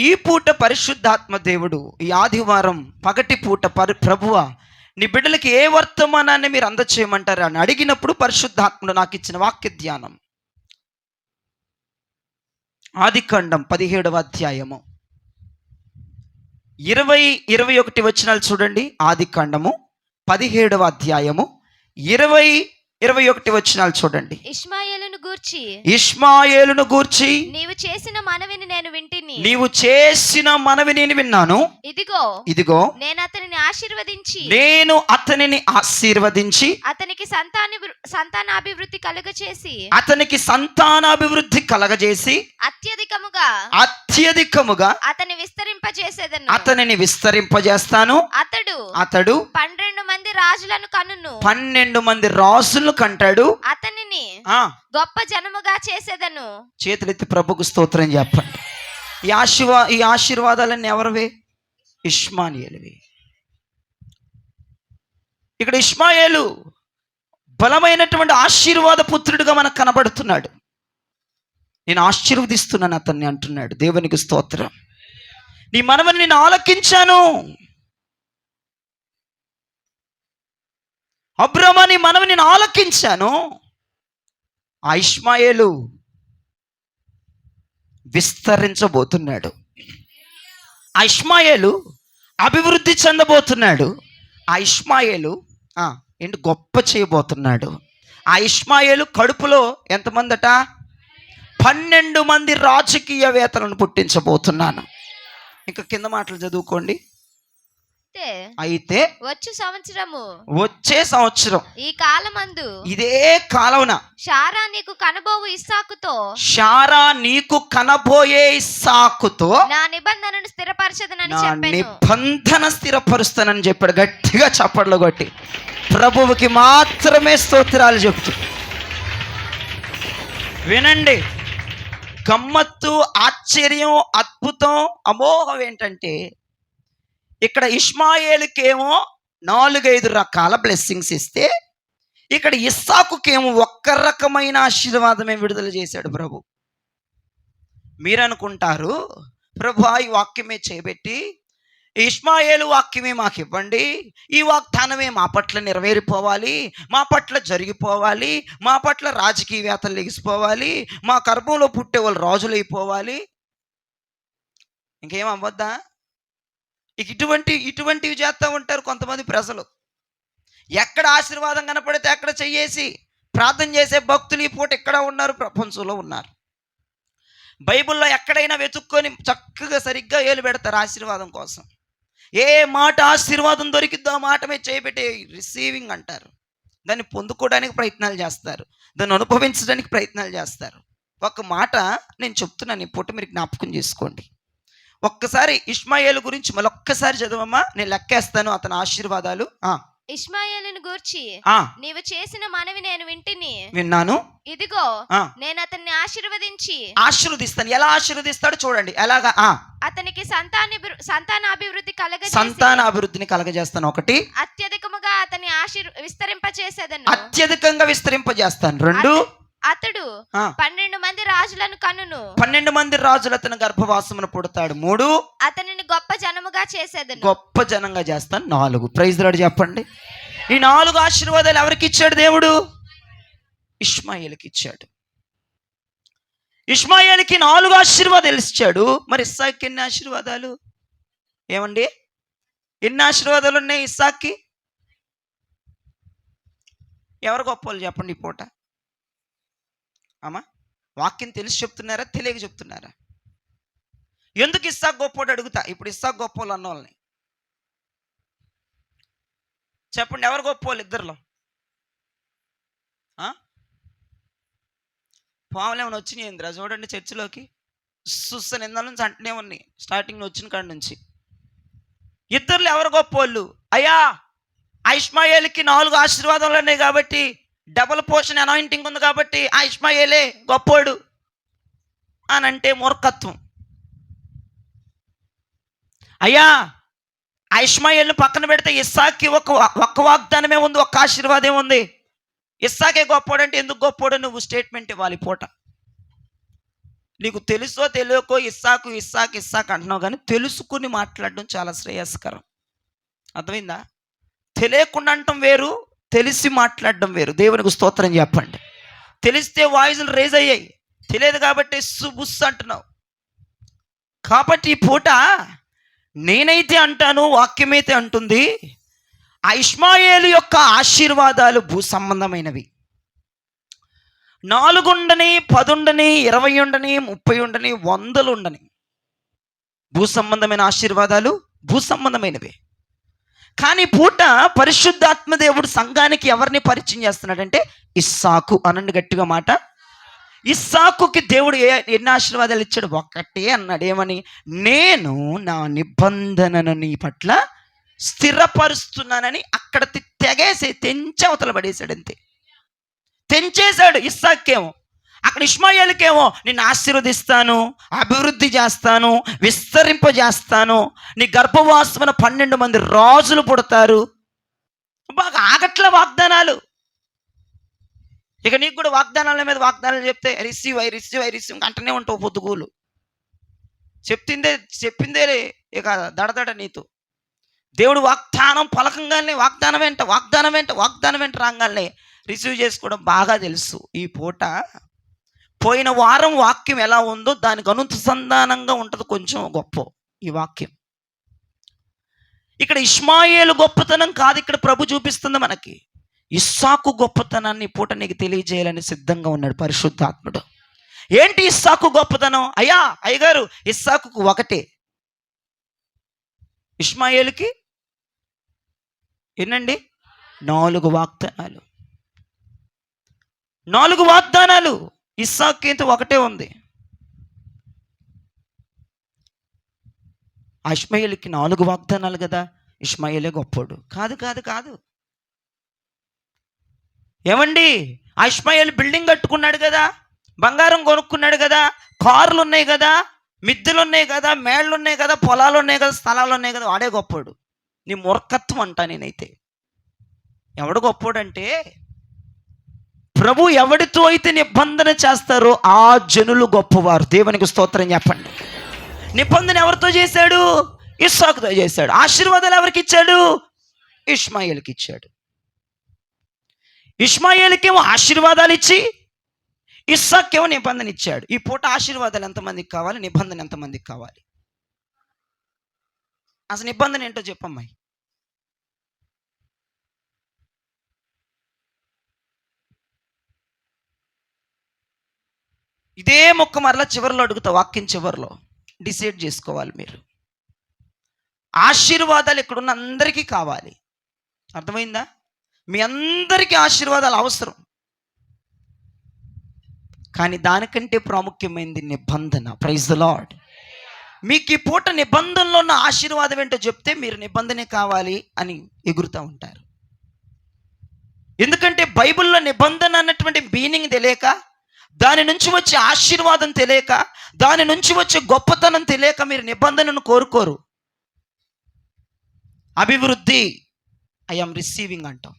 ఈ పూట పరిశుద్ధాత్మ దేవుడు ఈ ఆదివారం పగటి పూట ప్రభువ నీ బిడ్డలకి ఏ వర్తమానాన్ని మీరు అందచేయమంటారు అని అడిగినప్పుడు పరిశుద్ధాత్ముడు నాకు ఇచ్చిన వాక్య ధ్యానం ఆదికాండం 17వ అధ్యాయము 20-21 వచనాలు చూడండి. ఆదికాండము 17వ అధ్యాయము 20-21 వచనాలు చూడండి. ఇష్మాయేలును గూర్చి నీవు చేసిన మనవిని నేను వింటిని. నీవు చేసిన మనవి నేను విన్నాను. ఇదిగో నేను అతనిని ఆశీర్వదించి అతనికి సంతానాభివృద్ధి కలగజేసి అత్యధికముగా అతనిని విస్తరింపజేస్తాను. అతడు 12 మంది రాజులను కనును. 12 మంది రాజులను కంటాడు. అతనిని గొప్ప జనముగా చేసేదను. చేతులెత్తి ప్రభుకు స్తోత్రం చెప్పండి. ఈ ఆశీర్వాదాలన్నీ ఎవరివే? ఇష్మాయేలువి. ఇక్కడ ఇష్మాయేలు బలమైనటువంటి ఆశీర్వాద పుత్రుడిగా మనకు కనబడుతున్నాడు. నేను ఆశీర్వదిస్తున్నాను అతన్ని అంటున్నాడు. దేవునికి స్తోత్రం. నీ మనవని నేను ఆలకించాను. అబ్రహ్మా నీ మనవి నేను ఆలకించాను. ఆ ఇష్మాయేలు విస్తరించబోతున్నాడు. ఆ ఇష్మాయేలు అభివృద్ధి చెందబోతున్నాడు. ఆ ఇష్మాయేలు ఏంటి గొప్ప చేయబోతున్నాడు. ఆ ఇష్మాయేలు కడుపులో ఎంతమందట? 12 మంది రాజకీయవేత్తలను పుట్టించబోతున్నాను. ఇంకా కింద మాటలు చదువుకోండి. అయితే వచ్చే సంవత్సరం ఈ కాలమందు ఇదే కాలమున శారా నీకు కనబోయే ఇస్సాకుతో నా నిబంధనను స్థిరపరుస్తానని చెప్పాడు. గట్టిగా చప్పట్లు కొట్టి ప్రభువుకి మాత్రమే స్తోత్రాలు చెప్తూ వినండి. గమ్మత్తు, ఆశ్చర్యం, అద్భుతం, అమోఘం ఏంటంటే ఇక్కడ ఇష్మాయేలుకేమో 4-5 రకాల బ్లెస్సింగ్స్ ఇస్తే ఇక్కడ ఇస్సాకుకేమో ఒక్క రకమైన ఆశీర్వాదమే విడుదల చేశాడు ప్రభు. మీరనుకుంటారు ప్రభు ఈ వాక్యమే చేయబెట్టి ఇష్మాయేలు వాక్యమే మాకు ఇవ్వండి, ఈ వాగ్దానమే మా పట్ల నెరవేరిపోవాలి, మా పట్ల జరిగిపోవాలి, మా పట్ల రాజకీయవేత్తలు లెగిసిపోవాలి, మా గర్భంలో పుట్టే వాళ్ళు రాజులు అయిపోవాలి, ఇంకేం అవ్వద్దా? ఇటువంటివి చేస్తూ ఉంటారు కొంతమంది ప్రజలు. ఎక్కడ ఆశీర్వాదం కనపడితే అక్కడ చెయ్యేసి ప్రార్థన చేసే భక్తులు ఈ పూట ఎక్కడ ఉన్నారు? ప్రపంచంలో ఉన్నారు. బైబిల్లో ఎక్కడైనా వెతుక్కొని చక్కగా సరిగ్గా ఏలు పెడతారు ఆశీర్వాదం కోసం. ఏ మాట ఆశీర్వాదం దొరికిద్దో ఆ మాట మీద చేయబెట్టే రిసీవింగ్ అంటారు. దాన్ని పొందుకోవడానికి ప్రయత్నాలు చేస్తారు, దాన్ని అనుభవించడానికి ప్రయత్నాలు చేస్తారు. ఒక మాట నేను చెప్తున్నాను, ఈ పూట మీరు జ్ఞాపకం చేసుకోండి. ఒక్కసారి ఇష్మాయేలు గురించి మళ్ళొక్కసారి చదవమ్మా, నేను లెక్కేస్తాను అతని ఆశీర్వాదాలు. ఇష్మాయేలును గూర్చి నీవు చేసిన మనవి నేను విన్నాను. ఇదిగో నేను అతన్ని ఆశీర్వదిస్తాను. ఎలా ఆశీర్వదిస్తాడు చూడండి. ఎలాగా? అతనికి సంతానాభివృద్ధిని కలగజేస్తాను. ఒకటి, అత్యధికముగా అతని విస్తరింపజేసేదను. అత్యధికంగా విస్తరింపజేస్తాను. 2, అతడు 12 మంది రాజులను కనును. 12 మంది రాజులు అతని గర్భవాసమున పుడతాడు. 3, అతనిని గొప్ప జనముగా చేసేదను. గొప్ప జనంగా చేస్తాను. 4, ప్రైజ్ లార్డ్ చెప్పండి. ఈ 4 ఆశీర్వాదాలు ఎవరికి ఇచ్చాడు దేవుడు? ఇష్మాయేలుకి ఇచ్చాడు. ఇష్మాయేలుకి 4 ఆశీర్వాదాలు ఇచ్చాడు. మరి ఇస్సాక్కి ఎన్ని ఆశీర్వాదాలు? ఏమండి, ఎన్ని ఆశీర్వాదాలు ఉన్నాయి ఇస్సాక్కి? ఎవరు గొప్పలు చెప్పండి ఈ పూట? అమ్మా, వాక్యం తెలిసి చెప్తున్నారా, తెలియక చెప్తున్నారా? ఎందుకు ఇస్సాకు గొప్పోడు అడుగుతా. ఇప్పుడు ఇస్సాకు గొప్పోళ్ళు అన్న వాళ్ళని చెప్పండి, ఎవరు గొప్పోళ్ళు ఇద్దరులో? పాములు ఏమైనా వచ్చినాయి ఇంద్రా? చూడండి చర్చిలోకి చూస్తాను ఇందా నుంచి అంటనే ఉన్నాయి, స్టార్టింగ్ వచ్చిన కాడి నుంచి. ఇద్దరులో ఎవరు గొప్పోళ్ళు? అయ్యా ఆ ఇష్మాయేలుకి 4 ఆశీర్వాదాలు ఉన్నాయి కాబట్టి, డబుల్ పోర్షన్ అనాయింటింగ్ ఉంది కాబట్టి ఆ ఇష్మాయేలే గొప్పోడు అని అంటే మూర్ఖత్వం. అయ్యా ఆ ఇష్మాయేల్ని పక్కన పెడితే ఇస్సాక్కి ఒక్క వాగ్దానమే ఉంది, ఒక్క ఆశీర్వాదం ఉంది. ఇస్సాకే గొప్పోడు అంటే ఎందుకు గొప్పోడు నువ్వు స్టేట్మెంట్ ఇవ్వాలి పూట. నీకు తెలుసో తెలియకో ఇస్సాకు ఇస్సాకు ఇస్సాకు అంటున్నావు, కానీ తెలుసుకుని మాట్లాడడం చాలా శ్రేయస్కరం. అర్థమైందా? తెలియకుండా అంటాం వేరు, తెలిసి మాట్లాడడం వేరు. దేవునికి స్తోత్రం చెప్పండి. తెలిస్తే వాయిస్లు రేజ్ అయ్యాయి, తెలియదు కాబట్టి బుస్ అంటున్నావు. కాబట్టి ఈ పూట నేనైతే అంటాను, వాక్యమైతే అంటుంది, ఆ ఇష్మాయేలు యొక్క ఆశీర్వాదాలు భూ సంబంధమైనవి. 4 ఉండని, 10 ఉండని, 20 ఉండని, 30 ఉండని, 100 ఉండని, భూ సంబంధమైన ఆశీర్వాదాలు భూ సంబంధమైనవి. కానీ పూట పరిశుద్ధాత్మ దేవుడు సంఘానికి ఎవరిని పరిచయం చేస్తున్నాడంటే ఇస్సాకు. అనండి గట్టిగా మాట. ఇస్సాకుకి దేవుడు ఎన్ని ఆశీర్వాదాలు ఇచ్చాడు? ఒక్కటే అన్నాడు. ఏమని? నేను నా నిబంధనను నీ పట్ల స్థిరపరుస్తున్నానని. అక్కడ తెగేసి తెంచవతల పడేశాడు, అంతే. తెంచేశాడు ఇస్సాకేమో. అక్కడ ఇష్మాయేలుకేమో నిన్ను ఆశీర్వదిస్తాను, అభివృద్ధి చేస్తాను, విస్తరింపజేస్తాను, నీ గర్భవాసమున 12 మంది రాజులు పుడతారు. బాగా ఆగట్ల వాగ్దానాలు. ఇక నీకు కూడా వాగ్దానాల మీద వాగ్దానాలు చెప్తే రిసీవ్ అంటనే ఉంటావు పొద్దుగూలు. చెప్పిందే ఇక దడదడ నీతో. దేవుడు వాగ్దానం పలకంగానే వాగ్దానం వెంట రాగానే రిసీవ్ చేసుకోవడం బాగా తెలుసు. ఈ పూట పోయిన వారం వాక్యం ఎలా ఉందో దానికి అనుసంధానంగా ఉంటుంది కొంచెం గొప్ప ఈ వాక్యం. ఇక్కడ ఇష్మాయేలు గొప్పతనం కాదు ఇక్కడ ప్రభు చూపిస్తుంది మనకి. ఇస్సాకు గొప్పతనాన్ని పూట నీకు తెలియజేయాలని సిద్ధంగా ఉన్నాడు పరిశుద్ధాత్ముడు. ఏంటి ఇస్సాకు గొప్పతనం? అయ్యగారు ఇస్సాకుకు ఒకటే, ఇష్మాయేలుకి ఎన్నండి? 4 వాగ్దానాలు. 4 వాగ్దానాలు. ఇస్సాకు అయితే ఒకటే ఉంది. ఇష్మాయేలుకి 4 వాగ్దానాలు కదా. ఇష్మాయేలే గొప్పోడు కాదు. ఏమండి, ఆ ఇష్మాయేలు బిల్డింగ్ కట్టుకున్నాడు కదా, బంగారం కొనుక్కున్నాడు కదా, కార్లు ఉన్నాయి కదా, మిద్దెలు ఉన్నాయి కదా, మేళ్ళు ఉన్నాయి కదా, పొలాలు ఉన్నాయి కదా, స్థలాలు ఉన్నాయి కదా, వాడే గొప్పోడు. నీ మూర్ఖత్వం అంటా నేనైతే. ఎవడు గొప్పోడంటే ప్రభు ఎవడితో అయితే నిబంధన చేస్తారో ఆ జనులు గొప్పవారు. దేవునికి స్తోత్రం చెప్పండి. నిబంధన ఎవరితో చేశాడు? ఇస్సాకుతో చేశాడు. ఆశీర్వాదాలు ఎవరికి ఇచ్చాడు? ఇష్మాయేలుకి ఇచ్చాడు. ఇష్మాయేలుకేమో ఆశీర్వాదాలు ఇచ్చి ఇస్సాకేమో నిబంధన ఇచ్చాడు. ఈ పూట ఆశీర్వాదాలు ఎంతమందికి కావాలి? నిబంధన ఎంతమందికి కావాలి? అసలు నిబంధన ఏంటో చెప్పమ్మాయి. ఇదే మొక్క మరలా చివరిలో అడుగుతా, వాక్యం చివరిలో డిసైడ్ చేసుకోవాలి మీరు. ఆశీర్వాదాలు ఇక్కడున్న అందరికీ కావాలి. అర్థమైందా? మీ అందరికీ ఆశీర్వాదాలు అవసరం. కానీ దానికంటే ప్రాముఖ్యమైనది నిబంధన. Praise the Lord. మీకు ఈ పూట నిబంధనలో ఉన్న ఆశీర్వాదం ఏంటో చెప్తే మీరు నిబంధనే కావాలి అని ఎగురుతూ ఉంటారు. ఎందుకంటే బైబిల్లో నిబంధన అన్నటువంటి మీనింగ్ తెలియక, దాని నుంచి వచ్చే ఆశీర్వాదం తెలియక, దాని నుంచి వచ్చే గొప్పతనం తెలియక మీరు నిబంధనను కోరుకోరు. అభివృద్ధి ఐఎమ్ రిసీవింగ్ అంటాం.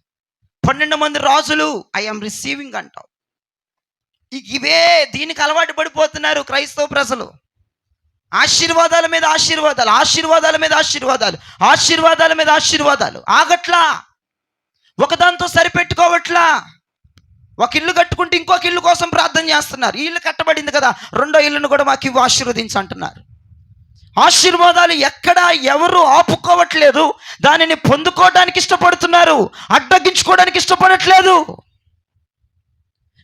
12 మంది రాజులు ఐఎమ్ రిసీవింగ్ అంటాం. ఇవే దీనికి అలవాటు పడిపోతున్నారు క్రైస్తవ ప్రజలు. ఆశీర్వాదాల మీద ఆశీర్వాదాలు, ఆశీర్వాదాల మీద ఆశీర్వాదాలు, ఆశీర్వాదాల మీద ఆశీర్వాదాలు. ఆగట్లా, ఒకదాంతో సరిపెట్టుకోవట్లా. ఒక ఇల్లు కట్టుకుంటే ఇంకొక ఇల్లు కోసం ప్రార్థన చేస్తున్నారు. ఈ ఇల్లు కట్టబడింది కదా, 2వ ఇల్లును కూడా మాకు ఇవ్వు ఆశీర్వదించు అంటున్నారు. ఆశీర్వాదాలు ఎక్కడా ఎవరు ఆపుకోవట్లేదు. దానిని పొందుకోవడానికి ఇష్టపడుతున్నారు, అడ్డగించుకోవడానికి ఇష్టపడట్లేదు.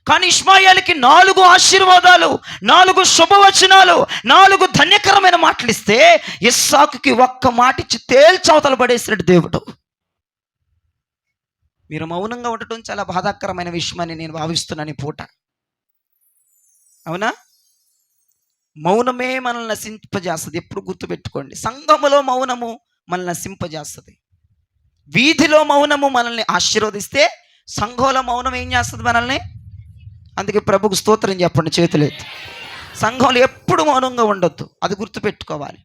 కానీ ఇష్మాయేలుకి 4 ఆశీర్వాదాలు, 4 శుభవచనాలు, 4 ధన్యకరమైన మాటలు ఇస్తే ఇస్సాకుకి ఒక్క మాట ఇచ్చి తేల్చవతల పడేసినట్టు దేవుడు. మీరు మౌనంగా ఉండటం చాలా బాధాకరమైన విషయమని నేను భావిస్తున్నాను ఈ పూట. అవునా? మౌనమే మనల్ని నశింపజేస్తుంది. ఎప్పుడు గుర్తుపెట్టుకోండి. సంఘములో మౌనము మనల్ని నశింపజేస్తుంది. వీధిలో మౌనము మనల్ని ఆశీర్వదిస్తే సంఘంలో మౌనం ఏం చేస్తుంది? మనల్ని. అందుకే ప్రభుకు స్తోత్రం చెప్పండి చేతులెత్తి. సంఘంలో ఎప్పుడు మౌనంగా ఉండొద్దు, అది గుర్తుపెట్టుకోవాలి.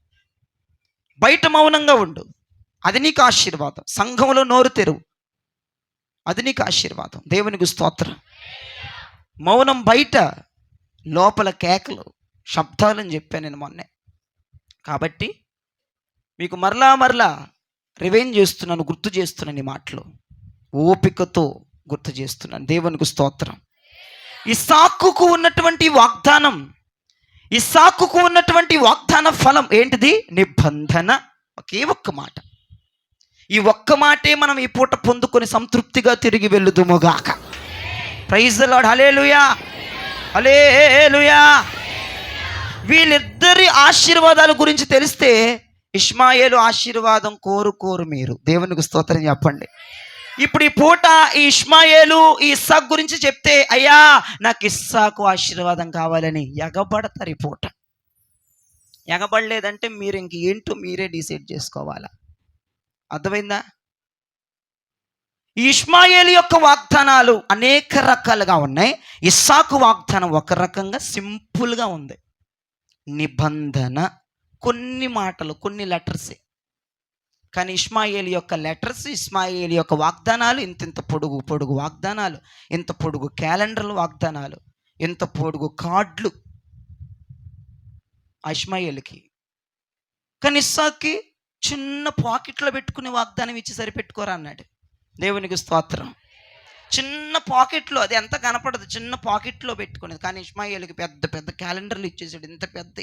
బయట మౌనంగా ఉండు, అది నీకు ఆశీర్వాదం. సంఘంలో నోరు తెరువు, అది నీకు ఆశీర్వాదం. దేవునికి స్తోత్రం. మౌనం బయట, లోపల కేకలు. శబ్దాలని చెప్పాను నేను మొన్నే. కాబట్టి మీకు మరలా రివైండ్ చేస్తున్నాను, గుర్తు చేస్తున్నాను ఈ మాటలు, ఓపికతో గుర్తు చేస్తున్నాను. దేవునికి స్తోత్రం. ఇస్సాకుకు ఉన్నటువంటి వాగ్దానం, ఇస్సాకుకు ఉన్నటువంటి వాగ్దాన ఫలం ఏంటిది? నిబంధన. ఒకే ఒక్క మాట. ఈ ఒక్క మాటే మనం ఈ పూట పొందుకొని సంతృప్తిగా తిరిగి వెళ్ళుదుముగాక. Praise the lord. Hallelujah, hallelujah. వీళ్ళిద్దరి ఆశీర్వాదాల గురించి తెలిస్తే ఇష్మాయేలు ఆశీర్వాదం కోరు మీరు. దేవునికి స్తోత్రం చెప్పండి. ఇప్పుడు ఈ పూట ఈ ఇష్మాయేలు ఈ ఇస్సాకు గురించి చెప్తే, అయ్యా నాకు ఇస్సాకు ఆశీర్వాదం కావాలని ఎగబడతారు ఈ పూట. ఎగబడలేదంటే మీరు ఇంక ఏంటో మీరే డిసైడ్ చేసుకోవాలా. అర్థమైందా? ఈ ఇష్మాయేలు యొక్క వాగ్దానాలు అనేక రకాలుగా ఉన్నాయి. ఇస్సాకు వాగ్దానం ఒక రకంగా సింపుల్గా ఉంది. నిబంధన, కొన్ని మాటలు, కొన్ని లెటర్సే. కానీ ఇష్మాయేలు యొక్క లెటర్స్, ఇష్మాయేలు యొక్క వాగ్దానాలు ఇంత పొడుగు వాగ్దానాలు, ఇంత పొడుగు క్యాలెండర్లు వాగ్దానాలు, ఇంత పొడుగు కార్డులు ఇష్మాయేలుకి. కానీ ఇస్సాకుకి చిన్న పాకెట్లో పెట్టుకునే వాగ్దానం ఇచ్చి సరిపెట్టుకోరా అన్నాడు. దేవునికి స్తోత్రం. చిన్న పాకెట్లో, అది ఎంత కనపడదు, చిన్న పాకెట్లో పెట్టుకునేది. కానీ ఇష్మాయేలుకి పెద్ద పెద్ద క్యాలెండర్లు ఇచ్చేసాడు. ఇంత పెద్ద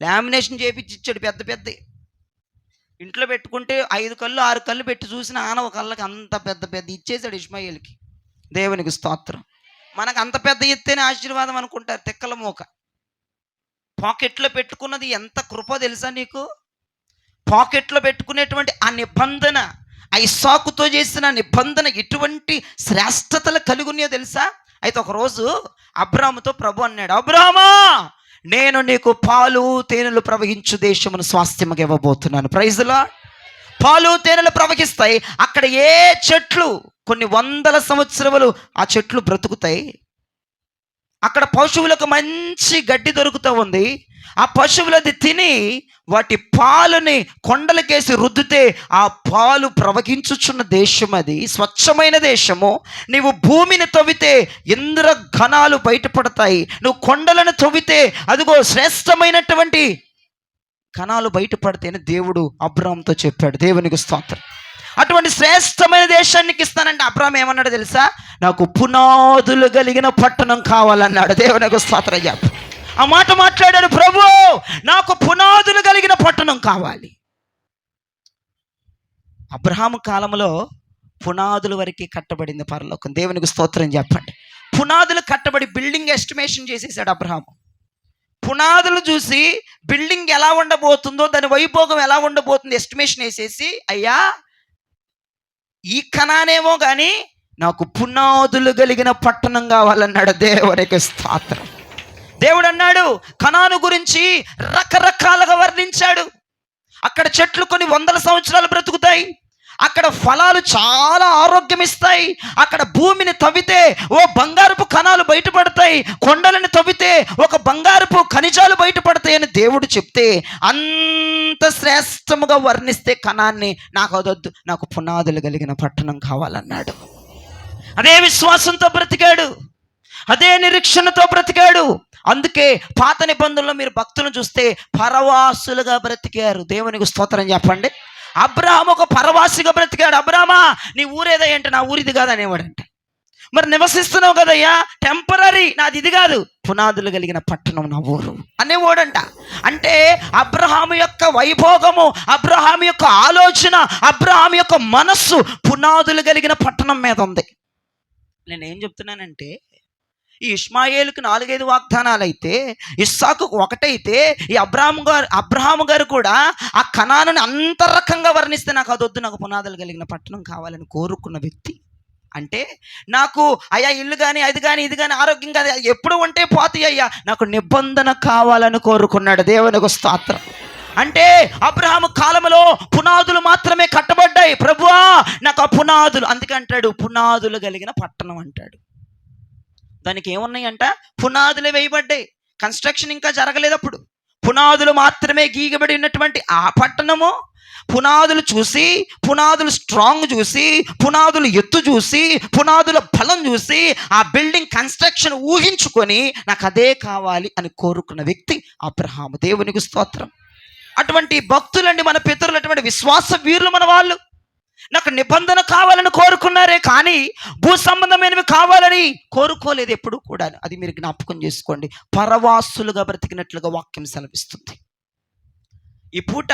లామినేషన్ చేపించి ఇచ్చాడు, పెద్ద పెద్ద. ఇంట్లో పెట్టుకుంటే 5 కళ్ళు 6 కళ్ళు పెట్టి చూసిన ఆనవ కళ్ళకి అంత పెద్ద ఇచ్చేసాడు ఇష్మాయేలుకి. దేవునికి స్తోత్రం. మనకు అంత పెద్ద ఎత్తేనే ఆశీర్వాదం అనుకుంటారు, తిక్కల మోక. పాకెట్లో పెట్టుకున్నది ఎంత కృప తెలుసా నీకు? పాకెట్లో పెట్టుకునేటువంటి ఆ నిబంధన, ఆ ఇస్సాకుతో చేసిన నిబంధన ఎటువంటి శ్రేష్టతలు కలిగి ఉన్నాయో తెలుసా? అయితే ఒకరోజు అబ్రాహాముతో ప్రభు అన్నాడు, అబ్రాహామా, నేను నీకు పాలు తేనెలు ప్రవహించు దేశమును స్వాస్థ్యముగా ఇవ్వబోతున్నాను. Praise the Lord. పాలు తేనెలు ప్రవహిస్తాయి. అక్కడ ఏ చెట్లు కొన్ని వందల సంవత్సరములు ఆ చెట్లు బ్రతుకుతాయి. అక్కడ పశువులకు మంచి గడ్డి దొరుకుతూ ఉంది. ఆ పశువులది తిని వాటి పాలుని కొండలకేసి రుద్దితే ఆ పాలు ప్రవహించుచున్న దేశం, అది స్వచ్ఛమైన దేశము. నీవు భూమిని తవ్వితే ఇంద్రఘనాలు బయటపడతాయి. నువ్వు కొండలను తవ్వితే అదిగో శ్రేష్టమైనటువంటి కణాలు బయటపడతాయని దేవుడు అబ్రాహాముతో చెప్పాడు. దేవునికి స్తోత్రం. అటువంటి శ్రేష్టమైన దేశానికి ఇస్తానంటే అబ్రాహాము ఏమన్నాడు తెలుసా? నాకు పునాదులు కలిగిన పట్టణం కావాలన్నాడు. దేవునికి స్తోత్రం చెప్పు. ఆ మాట మాట్లాడాడు, ప్రభు నాకు పునాదులు కలిగిన పట్టణం కావాలి. అబ్రహాము కాలంలో పునాదుల వరకు కట్టబడింది పరలోకం. దేవునికి స్తోత్రం చెప్పండి. పునాదులు కట్టబడి బిల్డింగ్ ఎస్టిమేషన్ చేసేసాడు అబ్రహాము. పునాదులు చూసి బిల్డింగ్ ఎలా ఉండబోతుందో, దాని వైభోగం ఎలా ఉండబోతుందో ఎస్టిమేషన్ వేసేసి, అయ్యా ఈ కణానేమో కానీ నాకు పునాదులు కలిగిన పట్టణం కావాలన్నాడు. దేవునికి స్తోత్రం. దేవుడు అన్నాడు, కనాను గురించి రకరకాలుగా వర్ణించాడు. అక్కడ చెట్లు కొన్ని వందల సంవత్సరాలు బ్రతుకుతాయి. అక్కడ ఫలాలు చాలా ఆరోగ్యం ఇస్తాయి. అక్కడ భూమిని తవ్వితే ఓ బంగారపు కణాలు బయటపడతాయి. కొండలను తవ్వితే ఒక బంగారపు ఖనిజాలు బయటపడతాయి అని దేవుడు చెప్తే, అంత శ్రేష్టముగా వర్ణిస్తే కణాన్ని నాకు అదొద్దు, నాకు పునాదులు కలిగిన పట్టణం కావాలన్నాడు. అదే విశ్వాసంతో బ్రతికాడు, అదే నిరీక్షణతో బ్రతికాడు. అందుకే పాత నిబంధనలో మీరు భక్తులను చూస్తే పరవాసులుగా బ్రతికారు. దేవునికి స్తోత్రం చెప్పండి. అబ్రాహాము ఒక పరవాసిగా బ్రతికాడు. అబ్రామా నీ ఊరేదయ్య అంటే నా ఊరిది కాదు అనేవాడంట. మరి నివసిస్తున్నావు కదయ్యా, టెంపరీ, నాది ఇది కాదు, పునాదులు కలిగిన పట్టణం నా ఊరు అనేవాడంట. అంటే అబ్రహాము యొక్క వైభోగము, అబ్రహాము యొక్క ఆలోచన, అబ్రహాము యొక్క మనస్సు పునాదులు కలిగిన పట్టణం మీద ఉంది. నేనేం చెప్తున్నానంటే, ఈ ఇష్మాయేలుకి 4-5 వాగ్దానాలు అయితే, ఇస్సాకు ఒకటైతే, ఈ అబ్రహాము గారు కూడా ఆ కనానుని అంత రకంగా వర్ణిస్తే, నాకు అదొద్దు, నాకు పునాదులు కలిగిన పట్టణం కావాలని కోరుకున్న వ్యక్తి. అంటే నాకు అయ్యా ఇల్లు కానీ అది కానీ ఇది కానీ ఆరోగ్యం కానీ ఎప్పుడు ఉంటే పోతాయి అయ్యా, నాకు నిబంధన కావాలని కోరుకున్నాడు. దేవునికి స్తోత్రం. అంటే అబ్రహాము కాలంలో పునాదులు మాత్రమే కట్టబడ్డాయి. ప్రభువా నాకు ఆ పునాదులు, అందుకే అంటాడు పునాదులు కలిగిన పట్టణం అంటాడు. దానికి ఏమున్నాయంట? పునాదులు వేయబడ్డాయి. కన్స్ట్రక్షన్ ఇంకా జరగలేదు. అప్పుడు పునాదులు మాత్రమే గీయబడి ఉన్నటువంటి ఆ పట్టణము పునాదులు చూసి, పునాదులు స్ట్రాంగ్ చూసి, పునాదులు ఎత్తు చూసి, పునాదుల బలం చూసి, ఆ బిల్డింగ్ కన్స్ట్రక్షన్ ఊహించుకొని నాకు అదే కావాలి అని కోరుకున్న వ్యక్తి అబ్రహాము. దేవునికి స్తోత్రం. అటువంటి భక్తులండి మన పితరులు, అటువంటి విశ్వాస వీరులు మన వాళ్ళు. నాకు నిబంధన కావాలని కోరుకున్నారే కానీ భూ సంబంధమైనవి కావాలని కోరుకోలేదు ఎప్పుడు కూడా. అది మీరు జ్ఞాపకం చేసుకోండి. పరవాసులుగా బ్రతికినట్లుగా వాక్యం సెలవిస్తుంది. ఈ పూట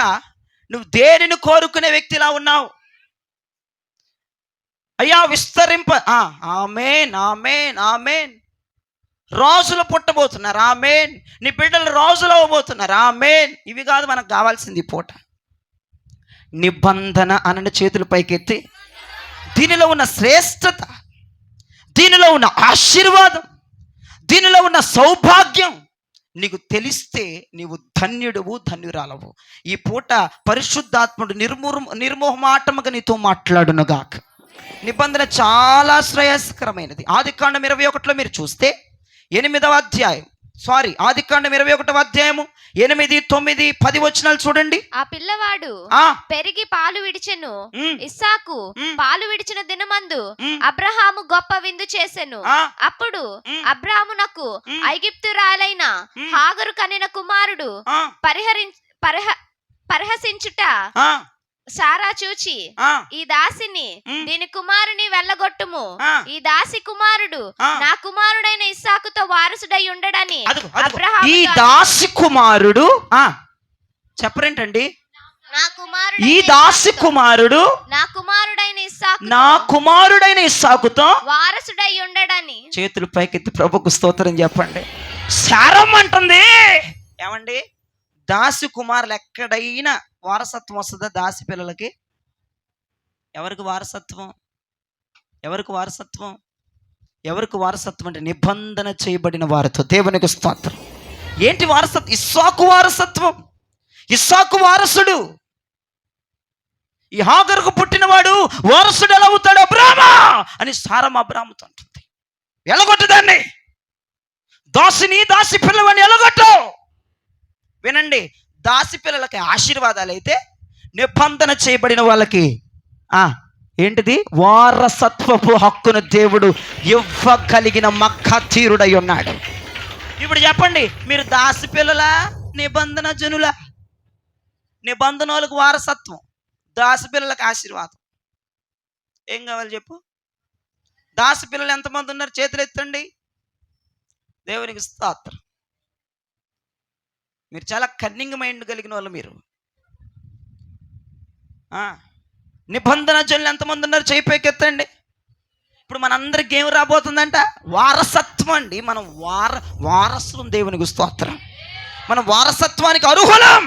నువ్వు దేనిని కోరుకునే వ్యక్తిలా ఉన్నావు? అయ్యా విస్తరింప, ఆమేన్ ఆమేన్ ఆమేన్. రాజులు పుట్టబోతున్నారు, ఆమేన్. నీ బిడ్డలు రాజులు అవ్వబోతున్నారు, ఆమేన్. ఇవి కాదు మనకు కావాల్సింది ఈ పూట. నిబంధన అన్న చేతుల పైకెత్తి దీనిలో ఉన్న శ్రేష్టత, దీనిలో ఉన్న ఆశీర్వాదం, దీనిలో ఉన్న సౌభాగ్యం నీకు తెలిస్తే నీవు ధన్యుడువు, ధన్యురాలవు. ఈ పూట పరిశుద్ధాత్ముడు నిర్మోహమాటముగా నీతో మాట్లాడునుగాక. నిబంధన చాలా శ్రేయస్కరమైనది. ఆదికాండం 21లో మీరు చూస్తే 8వ అధ్యాయం, ఆదికాండం 21వ అధ్యాయము 8, 9, 10 వచనాలు చూడండి. ఆ పిల్లవాడు పెరిగి పాలు విడిచెను. ఇస్సాకు పాలు విడిచిన దినమందు అబ్రహాము గొప్ప విందు చేసెను. అప్పుడు అబ్రాహామునకు ఐగుప్తురాలైన హాగరు కనిన కుమారుడు పరిహసించుట సారా చూచి, ఈ దాసిని దీని కుమారుని వెళ్ళగొట్టుము, ఈ దాసి కుమారుడు నా కుమారుడైన ఇస్సాకుతో వారసుడై ఉండడని అబ్రహాము. ఈ దాసి కుమారుడు చెప్పరేంటండి? ఈ దాసి కుమారుడు నా కుమారుడైన ఇస్సాకుతో వారసుడై ఉండడని. చేతులు పైకెత్తి ప్రభుకు స్తోత్రం చెప్పండి. శారం అంటుంది. ఏమండి, దాసి కుమారులు ఎక్కడైనా వారసత్వం వస్తుందా? దాసి పిల్లలకి ఎవరికి వారసత్వం? ఎవరికి వారసత్వం? ఎవరికి వారసత్వం అంటే నిబంధన చేయబడిన వారితో. దేవునికి స్తోత్రం. ఏంటి వారసత్వం? ఇస్సాకు వారసత్వం. ఇస్సాకు వారసుడు. ఈ హాగరుకు పుట్టినవాడు వారసుడు ఎలా అవుతాడు? అబ్రామా అని సారమ్మ అబ్రాముతో అంటుంది. ఎలగొట్టు దాన్ని, దాసిని దాసి పిల్లవాడిని ఎలగొట్టు. వినండి, దాసి పిల్లలకి ఆశీర్వాదాలు అయితే నిబంధన చేయబడిన వాళ్ళకి ఏంటిది? వారసత్వపు హక్కును దేవుడు ఇవ్వగలిగిన మఖతీరుడై ఉన్నాడు. ఇప్పుడు చెప్పండి, మీరు దాసి పిల్లల నిబంధన జనుల? నిబంధనలకు వారసత్వం, దాసి పిల్లలకు ఆశీర్వాదం. ఏం కావాలి చెప్పు? దాసి పిల్లలు ఎంతమంది ఉన్నారు? చేతులు ఎత్తండి. దేవునికి స్తోత్రం. మీరు చాలా కన్నింగ్ మైండ్ కలిగిన వాళ్ళు. మీరు నిబంధన జనులు ఎంతమంది ఉన్నారు? చేయి పైకెత్తండి. ఇప్పుడు మనందరికి ఏం రాబోతుందంట? వారసత్వం అండి. మనం వారసులం. దేవునికి స్తోత్రం. మనం వారసత్వానికి అర్హులం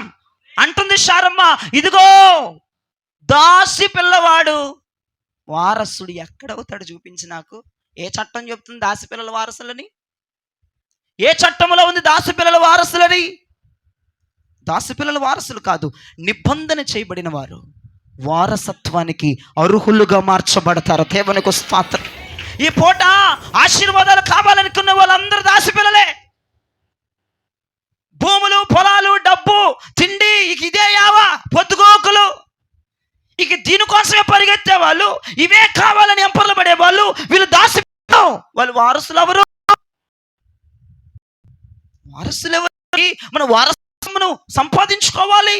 అంటుంది శారమ్మ. ఇదిగో దాసి పిల్లవాడు వారసుడు ఎక్కడవుతాడు చూపించి నాకు. ఏ చట్టం చెప్తుంది దాసి పిల్లల వారసులని? ఏ చట్టంలో ఉంది దాసి పిల్లల వారసులని? దాసి పిల్లల వారసులు కాదు, నిబంధన చేయబడిన వారు వారసత్వానికి అర్హులుగా మార్చబడతారు. దేవునికి స్తోత్రం. ఈ పూట ఆశీర్వాదాలు కావాలనుకున్న వాళ్ళందరూ దాసి పిల్లలే. భూములు, పొలాలు, డబ్బు, తిండి, ఇక ఇదే యావా పొద్దుగోకులు. ఇక దీనికోసమే పరిగెత్తే వాళ్ళు, ఇవే కావాలని ఎంపర్లు పడే వాళ్ళు, వీళ్ళు దాసి వాళ్ళు వారసులు ఎవరు? వారసులు ఎవరు? మన వారసత్వమును సంపాదించుకోవాలి.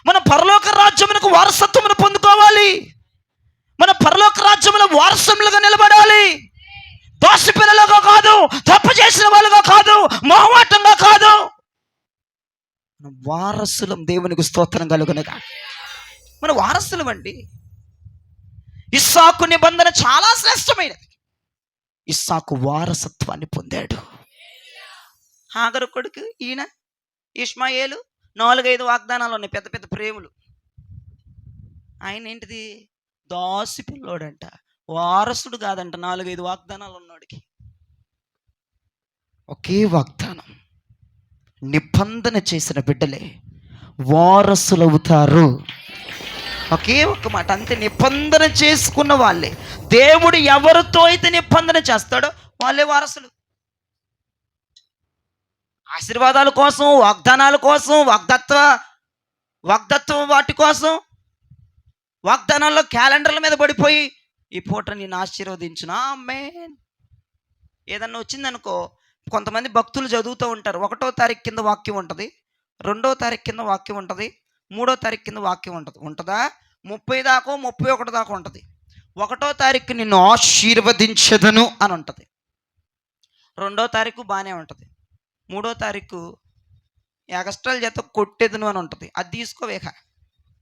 మన పరలోక రాజ్యమునకు వారసత్వమును పొందుకోవాలి. మన పరలోక రాజ్యములో వారసములుగా నిలబడాలి. దాసి పిల్లలుగా కాదు, తప్పు చేసిన వాళ్ళుగా కాదు, మొహమాటంగా కాదు, వారసులం. దేవునికి స్తోత్రం కలుగునగా. మన వారసులం అండి. ఇస్సాకు నిబంధన చాలా శ్రేష్టమైనది. ఇస్సాకు వారసత్వాన్ని పొందాడు. హాగరు కొడుకు ఈయన ఇష్మాయేలు. 4-5 వాగ్దానాలు ఉన్నాయి, పెద్ద పెద్ద ప్రేములు. ఆయన ఏంటిది? దాసి పిల్లోడంట, వారసుడు కాదంట. 4-5 వాగ్దానాలు ఉన్నాడికి. ఒకే వాగ్దానం. నిబంధన చేసిన బిడ్డలే వారసులవుతారు. ఒకే ఒక్క మాట అంతే. నిబంధన చేసుకున్న వాళ్ళే. దేవుడు ఎవరితో అయితే నిబంధన చేస్తాడో వాళ్ళే వారసులు. ఆశీర్వాదాల కోసం, వాగ్దానాల కోసం, వాగ్దత్వ వాగ్దత్వం వాటి కోసం వాగ్దానాల్లో క్యాలెండర్ల మీద పడిపోయి ఈ పూట నేను ఆశీర్వదించునా ఆమేన్. ఏదన్నా వచ్చిందనుకో, కొంతమంది భక్తులు చదువుతూ ఉంటారు. 1వ తారీఖు కింద వాక్యం ఉంటుంది, 2వ తారీఖు కింద వాక్యం ఉంటుంది, 3వ తారీఖు కింద వాక్యం ఉంటుంది. ఉంటుందా? 30 దాకా 31 దాకా ఉంటుంది. 1వ తారీఖు నిన్ను ఆశీర్వదించదను అని ఉంటుంది. 2వ తారీఖు బాగానే ఉంటుంది. 3వ తారీఖు ఎగస్ట్రాల చేత కొట్టేదను అని ఉంటుంది. అది తీసుకోవేక.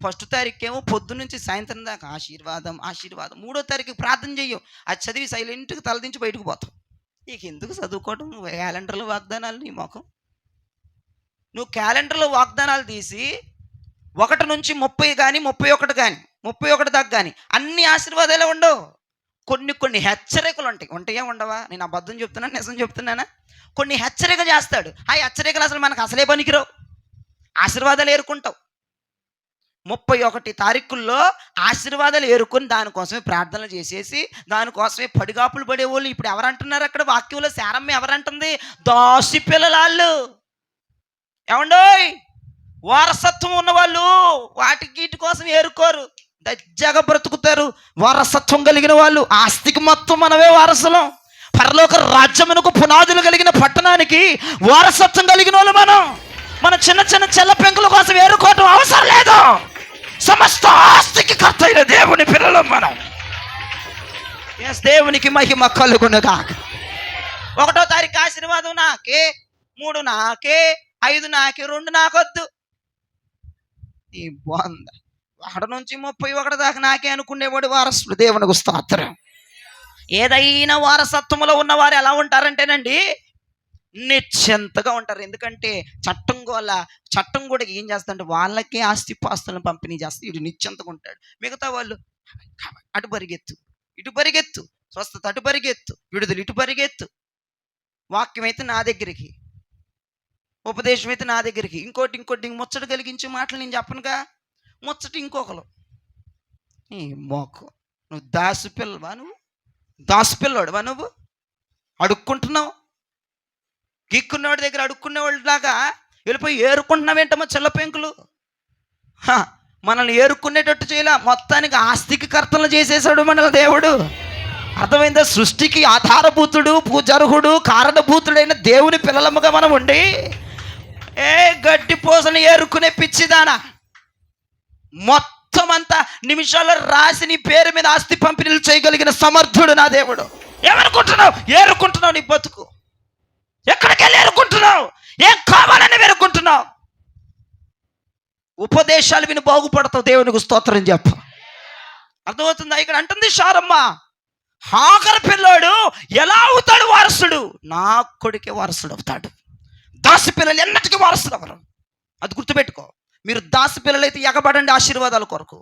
1వ తారీఖు ఏమో పొద్దు నుంచి సాయంత్రం దాకా ఆశీర్వాదం ఆశీర్వాదం. 3వ తారీఖు ప్రార్థన చెయ్యవు, అది చదివి సైలెంట్గా తలదించి బయటకు పోతావు. నీకు ఎందుకు చదువుకోవడం క్యాలెండర్లో వాగ్దానాలు? నీ మొఖం. నువ్వు క్యాలెండర్లో వాగ్దానాలు తీసి 1 నుంచి 30 కానీ 31 కానీ 31 దాకా కానీ అన్ని ఆశీర్వాదాలే ఉండవు. కొన్ని హెచ్చరికలు ఉంటాయా ఉండవా? నేను అబద్ధం చెప్తున్నాను, నిజం చెప్తున్నానా? కొన్ని హెచ్చరిక చేస్తాడు. ఆ హెచ్చరికలు అసలు మనకు అసలే పనికిరావు. ఆశీర్వాదాలు ఏరుకుంటావు. 31 తారీఖుల్లో ఆశీర్వాదాలు ఏరుకొని దానికోసమే ప్రార్థనలు చేసేసి దానికోసమే పడిగాపులు పడేవాళ్ళు ఇప్పుడు ఎవరంటున్నారు? అక్కడ వాక్యంలో శారమ్మ ఎవరంటుంది? దాసి పిల్లలాళ్ళు. ఏమండోయ్, వారసత్వం ఉన్నవాళ్ళు వీటి కోసం ఏరుకోరు, దజ్జాగా బ్రతుకుతారు. వారసత్వం కలిగిన వాళ్ళు, ఆస్తికి మొత్తం మనమే వారసులం. పరలోక రాజ్యమునకు పునాదులు కలిగిన పట్టణానికి వారసత్వం కలిగిన వాళ్ళు మన చిన్న చిన్న చెల్ల పెంకుల కోసం ఏరుకోవటం అవసరం లేదు. సమస్త ఆస్తికి కర్త అయిన దేవుని పిల్లలం మనం. దేవునికి మహిమ కలుగునుగా. 1వ తారీఖు ఆశీర్వాదం నాకే, 3 నాకే, 5 నాకే, 2 నాకొద్దు. ఈ బాంద 1 నుంచి 31 దాకా నాకే అనుకునేవాడు వారసుడు. దేవునికి స్తోత్రం. ఏదైనా వారసత్వంలో ఉన్నవారు ఎలా ఉంటారంటేనండి, నిశ్చింతగా ఉంటారు. ఎందుకంటే చట్టం కూడా ఏం చేస్తాడంటే వాళ్ళకే ఆస్తిపాస్తులను పంపిణీ చేస్తే వీడు నిశ్చింతగా ఉంటాడు. మిగతా వాళ్ళు అటు పరిగెత్తు, ఇటు పరిగెత్తు, స్వస్థత అటు పరిగెత్తు, విడుదల ఇటు పరిగెత్తు. వాక్యం అయితే నా దగ్గరికి, ఉపదేశం అయితే నా దగ్గరికి, ఇంకోటి ముచ్చట కలిగించే మాటలు నేను చెప్పనుగా, ముచ్చట ఇంకొకరు. ఈ మోకు నువ్వు దాసిపిల్లవాడువా నువ్వు? అడుక్కుంటున్నావు. గిక్కున్నవాడి దగ్గర అడుక్కునేవాళ్ళలాగా వెళ్ళిపోయి ఏరుకుంటున్నావేంటమ్మా చెల్ల పెంకులు? మనల్ని ఏరుకునేటట్టు చేయలే, మొత్తానికి ఆస్తికి కర్తలు చేసేసాడు మన దేవుడు. అర్థమైందా? సృష్టికి ఆధారభూతుడు, పూజార్హుడు, కారణభూతుడైన దేవుని పిల్లలముగా మనం ఉండి గడ్డి పూసను ఏరుకునే పిచ్చిదానా, మొత్తం అంతా నిమిషాల్లో రాసి నీ పేరు మీద ఆస్తి పంపిణీలు చేయగలిగిన సమర్థుడు నా దేవుడు. ఏమనుకుంటున్నావు? ఏరుకుంటున్నావు. నీ బతుకు ఎక్కడికి వెళ్ళి ఏరుకుంటున్నావు? ఏం కావాలని ఏరుకుంటున్నావు? ఉపదేశాలు విని బాగుపడతావు. దేవునికి స్తోత్రం చెప్ప. అర్థమవుతుందా? ఇక్కడ అంటుంది శారమ్మ, ఆఖరి పిల్లోడు ఎలా అవుతాడు వారసుడు? నా కొడుకే వారసుడు అవుతాడు. దాసి పిల్లలు ఎన్నటికీ వారసుడు అవరు. అది గుర్తుపెట్టుకో. మీరు దాసి పిల్లలైతే ఎగబడండి ఆశీర్వాదాల కొరకు.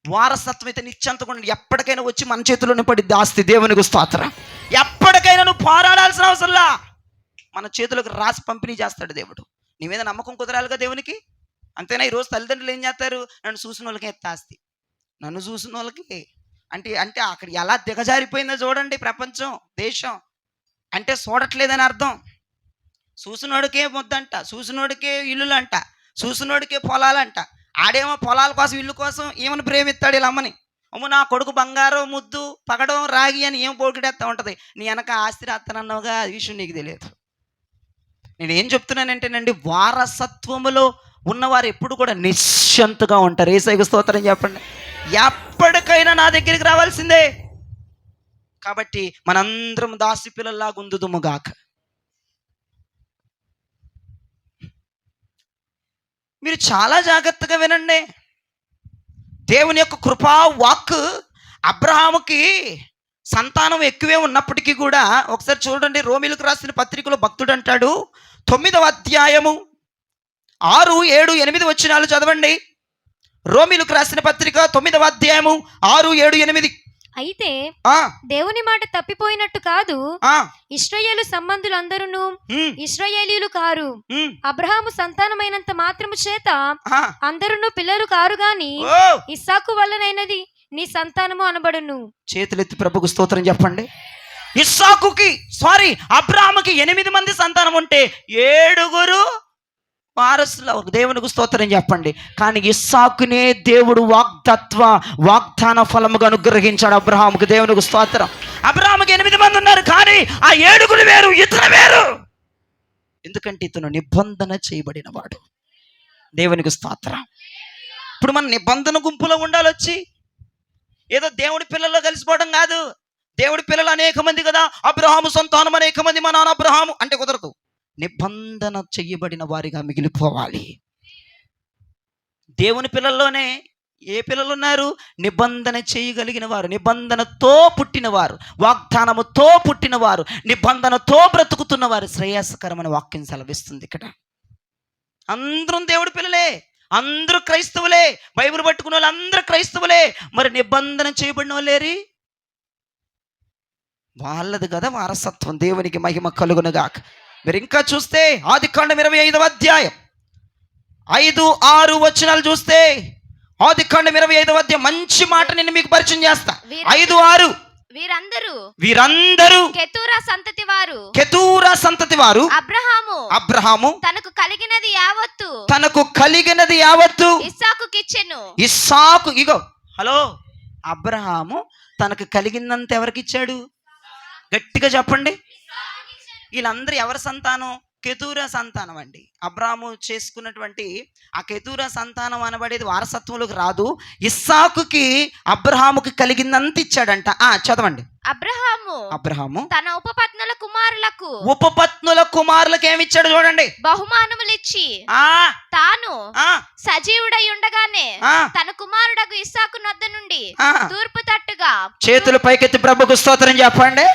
వారసత్వం అయితే నిశ్చంతగా ఎప్పటికైనా వచ్చి మన చేతిలోనే పడిద్ది ఆస్తి. దేవునికి స్తోత్రం. ఎప్పటికైనా నువ్వు పోరాడాల్సిన అవసరంలా, మన చేతులకు రాసి పంపిణీ చేస్తాడు దేవుడు. నీ మీద నమ్మకం కుదరాలిగా దేవునికి. అంతేనా? ఈరోజు తల్లిదండ్రులు ఏం చేస్తారు? నన్ను చూసిన వాళ్ళకి ఎత్త ఆస్తి, నన్ను చూసిన వాళ్ళకి అంటే అక్కడ ఎలా దిగజారిపోయిందో చూడండి. ప్రపంచం, దేశం అంటే చూడట్లేదని అర్థం. చూసినోడికే ముద్దంట, చూసినోడికే ఇల్లులంట, చూసినోడికే పొలాలంట. ఆడేమో పొలాల కోసం ఇల్లు కోసం ఏమని ప్రేమిస్తాడు ఇలా అమ్మని. అమ్మ నా కొడుకు బంగారం ముద్దు పగడం రాగి అని ఏం పోకిడేస్తా ఉంటుంది. నీ వెనక ఆస్తి రాస్తానన్నావుగా, ఆ విషయం నీకు తెలియదు. నేనేం చెప్తున్నానంటేనండి, వారసత్వములో ఉన్నవారు ఎప్పుడు కూడా నిశ్చంతగా ఉంటారు. యేసయ్యకు స్తోత్రం చెప్పండి. ఎప్పటికైనా నా దగ్గరికి రావాల్సిందే. కాబట్టి మనందరం దాసి పిల్లల్లాగా ఉందుదుముగాక. మీరు చాలా జాగ్రత్తగా వినండి. దేవుని యొక్క కృపా వాక్ అబ్రహాముకి సంతానం ఎక్కువే ఉన్నప్పటికీ కూడా ఒకసారి చూడండి, రోమీలకు రాసిన పత్రికలో భక్తుడు అంటాడు, 9వ అధ్యాయము 6, 7, 8 వచనాలు చదవండి. రోమీలకు రాసిన పత్రిక 9వ అధ్యాయము 6, 7, 8. అయితే దేవుని మాట తప్పిపోయినట్టు కాదు, ఇశ్రాయేలు సంబంధులందరూ ఇశ్రాయేలీయులు కారు. అబ్రహాము సంతానమైనంత మాత్రము చేత అందరూ పిల్లలు కారు గాని ఇస్సాకు వల్లనైనది నీ సంతానము అనబడును. చేతులెత్తి ప్రభుకు స్తోత్రం చెప్పండి. అబ్రహాముకి 8 మంది సంతానం ఉంటే 7 వారసులు దేవునికి స్తోత్రం చెప్పండి. కానీ ఇస్సాకునే దేవుడు వాగ్దాన ఫలముగా అనుగ్రహించాడు అబ్రహాముకు. దేవునికి స్తోత్రం. అబ్రహాముకి 8 మంది ఉన్నారు, కానీ ఆ 7 వేరు, ఇతను వేరు. ఎందుకంటే ఇతను నిబంధన చేయబడిన వాడు. దేవునికి స్తోత్రం. ఇప్పుడు మన నిబంధన గుంపులో ఉండాలి, వచ్చి ఏదో దేవుడి పిల్లల్లో కలిసిపోవడం కాదు. దేవుడి పిల్లలు అనేక మంది కదా, అబ్రహాము సంతానం అనేక మంది, మా నాన్న అబ్రహాము అంటే కుదరదు. నిబంధన చెయ్యబడిన వారిగా మిగిలిపోవాలి. దేవుని పిల్లల్లోనే ఏ పిల్లలు ఉన్నారు? నిబంధన చేయగలిగిన వారు, నిబంధనతో పుట్టినవారు, వాగ్దానముతో పుట్టినవారు, నిబంధనతో బ్రతుకుతున్నవారు. శ్రేయస్కరమైన వాక్యం సెలవిస్తుంది ఇక్కడ. అందరం దేవుడి పిల్లలే, అందరూ క్రైస్తవులే, బైబిల్ పట్టుకున్న వాళ్ళు అందరూ క్రైస్తవులే. మరి నిబంధన చేయబడిన వాళ్ళేరి, వాళ్ళది కదా వారసత్వం. దేవునికి మహిమ కలుగునుగాక. మీరు ఇంకా చూస్తే ఆదికాండం 25వ అధ్యాయం 5-6 వచనాలు చూస్తే, ఆదికాండం 25వ అధ్యాయం మంచి మాట నేను మీకు పరిచయం చేస్తా. 5-6 వీరందరూ కెతూరా సంతతి వారు అబ్రహాము తనకు కలిగినది యావత్తు ఇస్సాకు ఇగో హలో అబ్రహాము తనకు కలిగిందంత ఎవరికి ఇచ్చాడు? గట్టిగా చెప్పండి. వీళ్ళందరూ ఎవరి సంతానం? కెతూరా సంతానం అండి. అబ్రాహాము చేసుకున్నటువంటి ఆ కెతూరా సంతానం అనబడేది వారసత్వంలోకి రాదు. ఇస్సాకుకి అబ్రహాముకి కలిగిందంత ఇచ్చాడంట. చదవండి. అబ్రహాము తన ఉపపత్నుల కుమారులకు ఏమి ఇచ్చాడు చూడండి. బహుమానములిచ్చి తాను సజీవుడై ఉండగానే తన కుమారుడకు ఇస్సాకు నొద్ద నుండి తూర్పు తట్టుగా చేతులు పైకెత్తి ప్రభుకు స్తోత్రం చెప్పండి.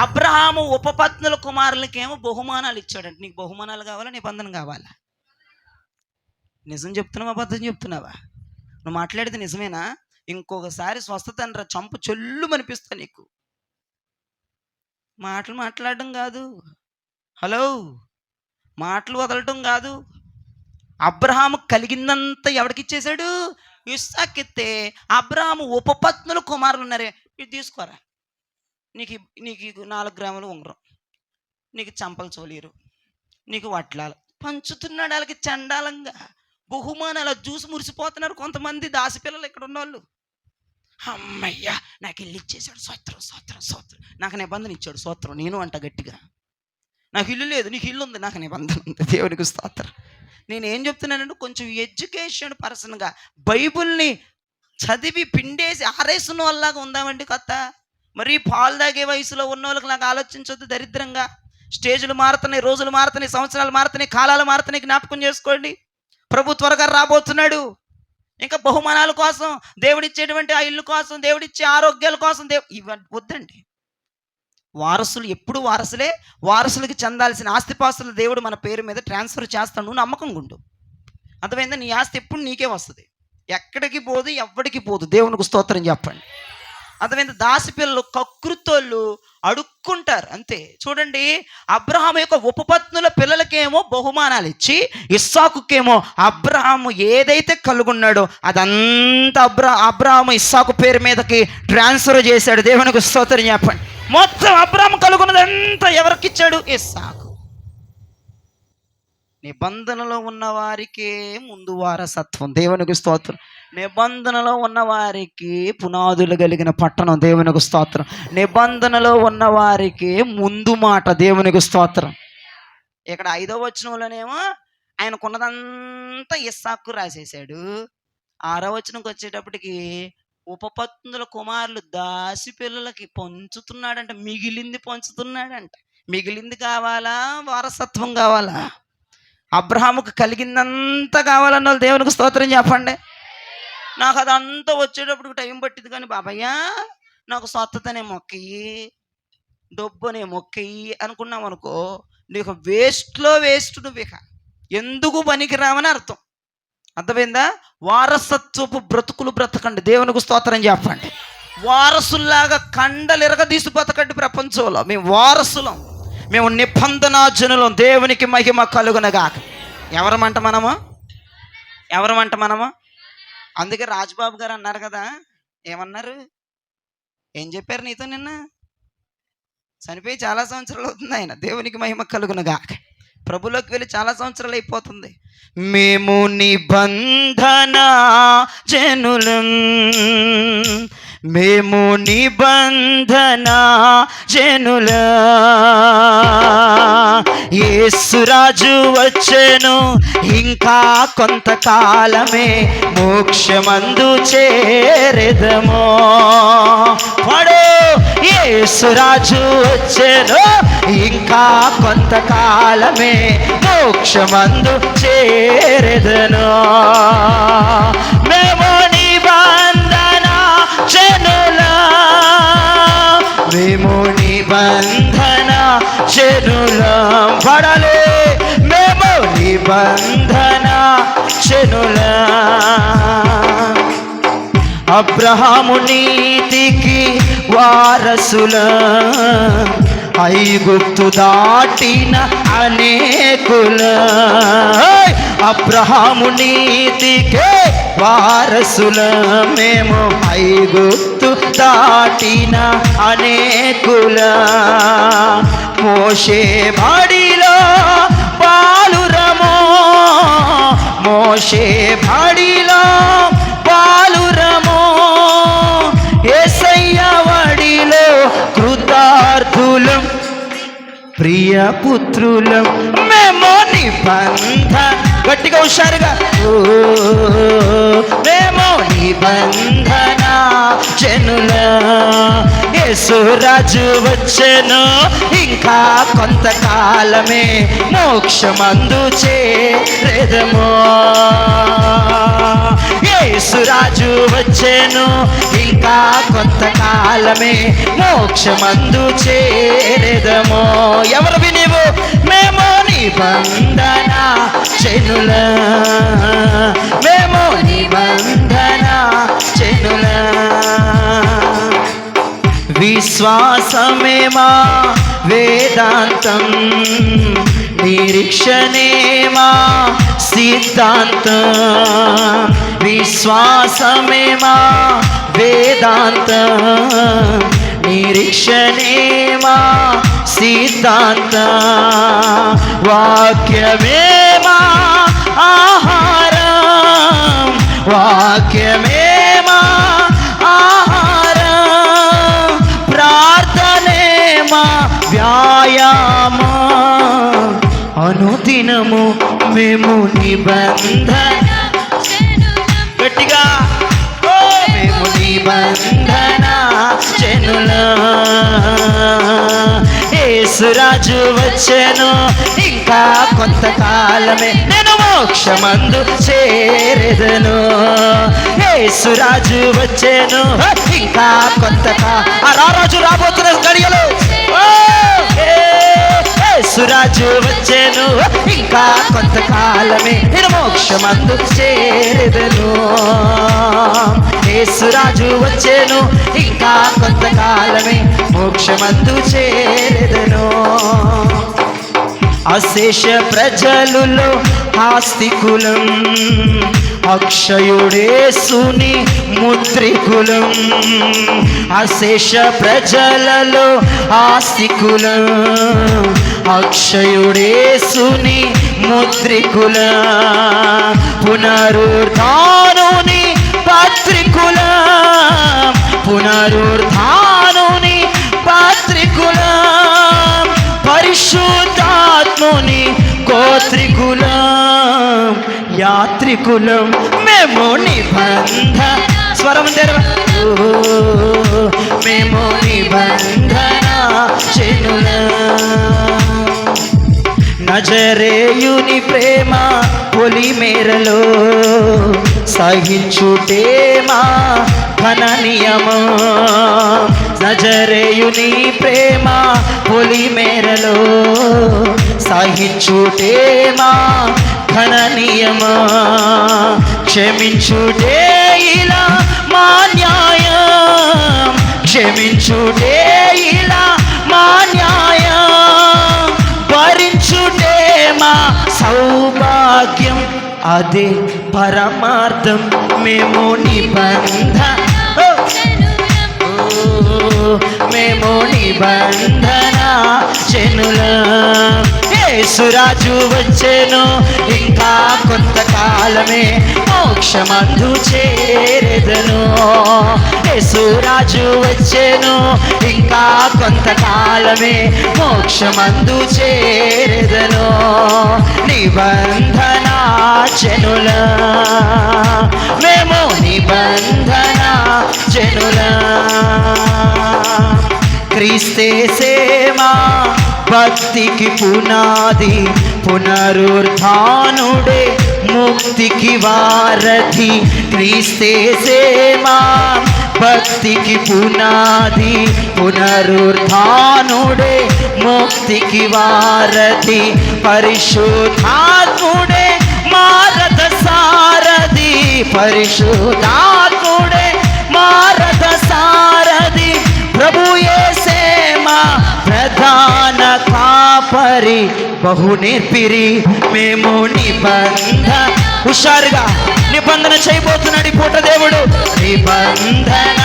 అబ్రహాము ఉపపత్నుల కుమారులకేమో బహుమానాలు ఇచ్చాడంట. నీకు బహుమానాలు కావాలా, నిబంధన కావాలా? నిజం చెప్తున్నావా, అబద్ధం చెప్తున్నావా? నువ్వు మాట్లాడేది నిజమేనా? ఇంకొకసారి స్వస్థత అనరా చంపు చెల్లు అనిపిస్తా నీకు. మాటలు మాట్లాడడం కాదు, హలో, మాటలు వదలటం కాదు. అబ్రహాము కలిగిందంతా ఎవరికి ఇచ్చేశాడు? ఇస్సాకిస్తే అబ్రహాము ఉపపత్నుల కుమారులు ఉన్నారే, ఇది తీసుకోరా, నీకు 4 గ్రాములు ఉంగరం, నీకు చంపలు చోలీరు, నీకు వడ్లాలు పంచుతున్నాడు. వాళ్ళకి చండాలంగా బహుమానాలు చూసి మురిసిపోతున్నారు కొంతమంది దాసిపిల్లలు ఇక్కడ ఉన్నవాళ్ళు. అమ్మయ్యా నాకు ఇల్లు ఇచ్చేసాడు, సోత్రం, నాకు నిబంధన ఇచ్చాడు, సోత్రం. నేను అంట గట్టిగా, నాకు ఇల్లు లేదు, నీకు ఇల్లు ఉంది, నాకు నిబంధన ఉంది. దేవునికి స్తోత్రం. నేనేం చెప్తున్నానంటే, కొంచెం ఎడ్యుకేషన్ పర్సన్గా బైబుల్ని చదివి పిండేసి ఆరేసిన వాళ్ళలాగా ఉందామండి కొత్త. మరి పాలు తాగే వయసులో ఉన్న వాళ్ళకి నాకు ఆలోచించొద్దు దరిద్రంగా. స్టేజ్లు మారుతున్నాయి, రోజులు మారుతున్నాయి, సంవత్సరాలు మారుతున్నాయి, కాలాలు మారుతున్నాయి. జ్ఞాపకం చేసుకోండి, ప్రభు త్వరగా రాబోతున్నాడు. ఇంకా బహుమానాల కోసం, దేవుడిచ్చేటువంటి ఆ ఇల్లు కోసం, దేవుడిచ్చే ఆరోగ్యాల కోసం ఇవన్నీ వద్దండి. వారసులు ఎప్పుడు వారసులే. వారసులకి చెందాల్సిన ఆస్తిపాస్తులు దేవుడు మన పేరు మీద ట్రాన్స్ఫర్ చేస్తాడు. నువ్వు నమ్మకంగా ఉండు. అర్థమైందా? నీ ఆస్తి ఎప్పుడు నీకే వస్తుంది, ఎక్కడికి పోదు, ఎవ్వడికి పోదు. దేవునికి స్తోత్రం చెప్పండి. అర్థమైంది? దాసి పిల్లలు కకృతోళ్ళు అడుక్కుంటారు అంతే. చూడండి, అబ్రహాము యొక్క ఉపపత్నుల పిల్లలకేమో బహుమానాలు ఇచ్చి, ఇస్సాకుకేమో అబ్రహాము ఏదైతే కలుగున్నాడో అదంతా అబ్రహాము ఇస్సాకు పేరు మీదకి ట్రాన్స్ఫర్ చేశాడు. దేవునికి స్తోత్రం చెప్పండి. మొత్తం అబ్రహాము కలుగున్నదంతా ఎవరికి ఇచ్చాడు? ఇస్సాకు. నిబంధనలో ఉన్న వారికే ముందు వారసత్వం. దేవునికి స్తోత్రం. నిబంధనలో ఉన్నవారికి పునాదులు కలిగిన పట్టణం. దేవునికి స్తోత్రం. నిబంధనలో ఉన్నవారికి ముందు మాట. దేవునికి స్తోత్రం. ఇక్కడ 5వ వచనంలోనేమో ఆయనకున్నదంతా ఇస్సాకు రాసేసాడు. 6వ వచనంకి వచ్చేటప్పటికి ఉపపత్నుల కుమారులు దాసి పిల్లలకి పంచుతున్నాడంట. మిగిలింది పంచుతున్నాడంట. మిగిలింది కావాలా, వారసత్వం కావాలా? అబ్రహాముకు కలిగిందంతా కావాలన్న వాళ్ళు దేవునికి స్తోత్రం చెప్పండి. నాకు అదంతా వచ్చేటప్పుడు టైం పట్టింది, కానీ బాబయ్యా నాకు స్వస్థతనే మొక్కయి, డబ్బునే మొక్కయి అనుకున్నాం అనుకో, నీకు వేస్ట్లో వేస్ట్. నువ్వు ఇక ఎందుకు పనికిరావని అర్థం. అర్థమైందా? వారసత్వపు బ్రతుకులు బ్రతకండి. దేవునికి స్తోత్రం చెప్పండి. వారసుల్లాగా కండలు ఎరగదీసి బ్రతకండి. ప్రపంచంలో మేము వారసులం, మేము నిబంధన జనులం. దేవునికి మహిమ కలుగునగాక. ఎవరమంట మనము? అందుకే రాజబాబు గారు అన్నారు కదా, ఏమన్నారు? ఏం చెప్పారు నీతో నిన్న? చనిపోయి చాలా సంవత్సరాలు అవుతుంది ఆయన. దేవునికి మహిమ కలుగునగాక. ప్రభులోకి వెళ్ళి చాలా సంవత్సరాలు అయిపోతుంది. మేము నిబంధన జనులం, మేము నిబంధన జనుల, యేసురాజు వచ్చెను ఇంకా కొంతకాలమే మోక్షమందు చేరెదము. వాడు యేసురాజు వచ్చెను ఇంకా కొంతకాలమే మోక్షమందు చేరెదను. మేము నిబంధన జనుల, మేము నిబంధన జనులం. పడాలి, మేము నిబంధన జనులం. అబ్రహాము నీతికి వారసులం, ఐగుప్తు దాటిన అనేకుల. అబ్రహాము నీతికే వారసులం, మేము ఐగుప్తు దాటిన అనేకుల. మోషే బడిలో బాలురమో, మోషే బడిలో బాలురమో, యేసయ్య వడిలో కృతార్థులం, ప్రియ పుత్రులం. మేము నిబంధన, గట్టిగా హుషారుగా, మేము నిబంధన జనుల, యేసురాజు వచ్చెను ఇంకా కొంతకాలమే మోక్షమందు చేరెదము. యేసురాజు వచ్చెను ఇంకా కొంతకాలమే మోక్షమందు చేరెదము. ఎవరు నీవు? మేము నిబంధన జనుల, మేము నిబంధన జనుల. విశ్వాసమే మా వేదాంతం, నిరీక్షణే మా సిద్ధాంతం. విశ్వాసమే మా వేదాంతం, నిరీక్షణే మా సిద్ధాంతం. వాక్యమే మా ఆహారం, వాక్యమే మా ఆహారం. ప్రార్థనే మా వ్యాయామం, అనుదినము మేము నిబంధన. గట్టిగా, మేము నిబంధన జనుల, యేసురాజు వచ్చెను ఇంకా కొంతకాలమే నేను మోక్షమందు చేరెదను. యేసురాజు వచ్చెను ఇంకా కొంతకాలం, రారాజు రాబోతున్న గడియలు. యేసురాజు వచ్చెను ఇంకా కొంతకాలమే నేను మోక్షమందు చేరెదను. యేసురాజు వచ్చెను ఇంకా కొంతకాలమే మోక్షమందు చేరెదను. అశేష ప్రజలులో ఆస్తికులం, అక్షయుడేసుని ముద్రికులం. అశేష ప్రజలలో ఆస్తికులం, అక్షయుడేసుని ముద్రికులం. పునరుద్ధానుని పత్రికులం, పునరుద్ధానుని పత్రికులం. పరిశుద్ధాత్ముని గోత్రికులం, యాత్రికులం. మేము నిబంధన, స్వరం తెరవ, మేము నిబంధన జనులం. నజరేయుని ప్రేమ పొలిమేరలో సహించుటే మా ఘన నియమం. నజరేయుని ప్రేమ పొలిమేరలో సహించుటే మా ఘన నియమం. క్షమించుటే ఇలా మా న్యాయం, క్షమించుటే ఇలా మా న్యాయం. భరించుటే మా సౌభాగ్యం, అదే పరమార్థం. మేము నిబంధన, మేము నిబంధన జనులం. యేసురాజు వచ్చెను ఇంకా కొంతకాలమే మోక్షమందు చేరెదను. యేసురాజు వచ్చెను ఇంకా కొంతకాలమే మోక్షమందు చేరెదను. నిబంధన జనుల మేము నిబంధన జనుల క్రీస్తే సేమా భక్తికి పునాది పునరుద్ధానుడే ముక్తికి వారధి. క్రీస్తే సేమా భక్తికి పునాది పునరుద్ధానుడే ముక్తికి వారధి. పరిశుద్ధాత్ముడే మారద సారథి. పరిశుద్ధాత్ముడే మారద సారథి. ప్రభు యేసే మా ప్రధాన కాపరి. బహు నేర్పిరి మేము హుషారుగా నిబంధన చేయబోతున్నాడు ఈ పూట దేవుడు. నిబంధన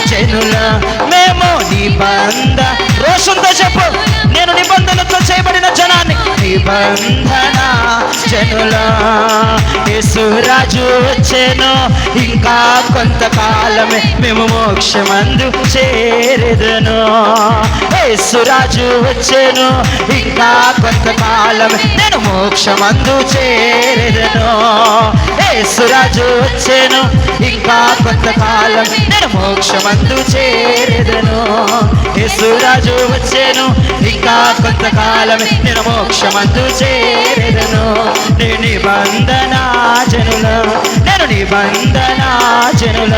జనుల మేము రోషంతో చెప్పు, నేను నిబంధనతో చేయబడిన జనాన్ని. నిబంధన జనుల యేసురాజు వచ్చెను ఇంకా కొంతకాలమే మేము మోక్షమందు చేరెదను. యేసురాజు వచ్చెను ఇంకా కొంతకాలమే నేను మోక్షమందు చేరెదను. యేసురాజు వచ్చెను ఇంకా కొంతకాలం నేను మోక్షమందు చేరెదను. యేసురాజు వచ్చెను ఇంకా కొంతకాలం నేను మోక్షమందు చేరెదను. నేను నిబంధన జనుల నేను నిబంధన జనుల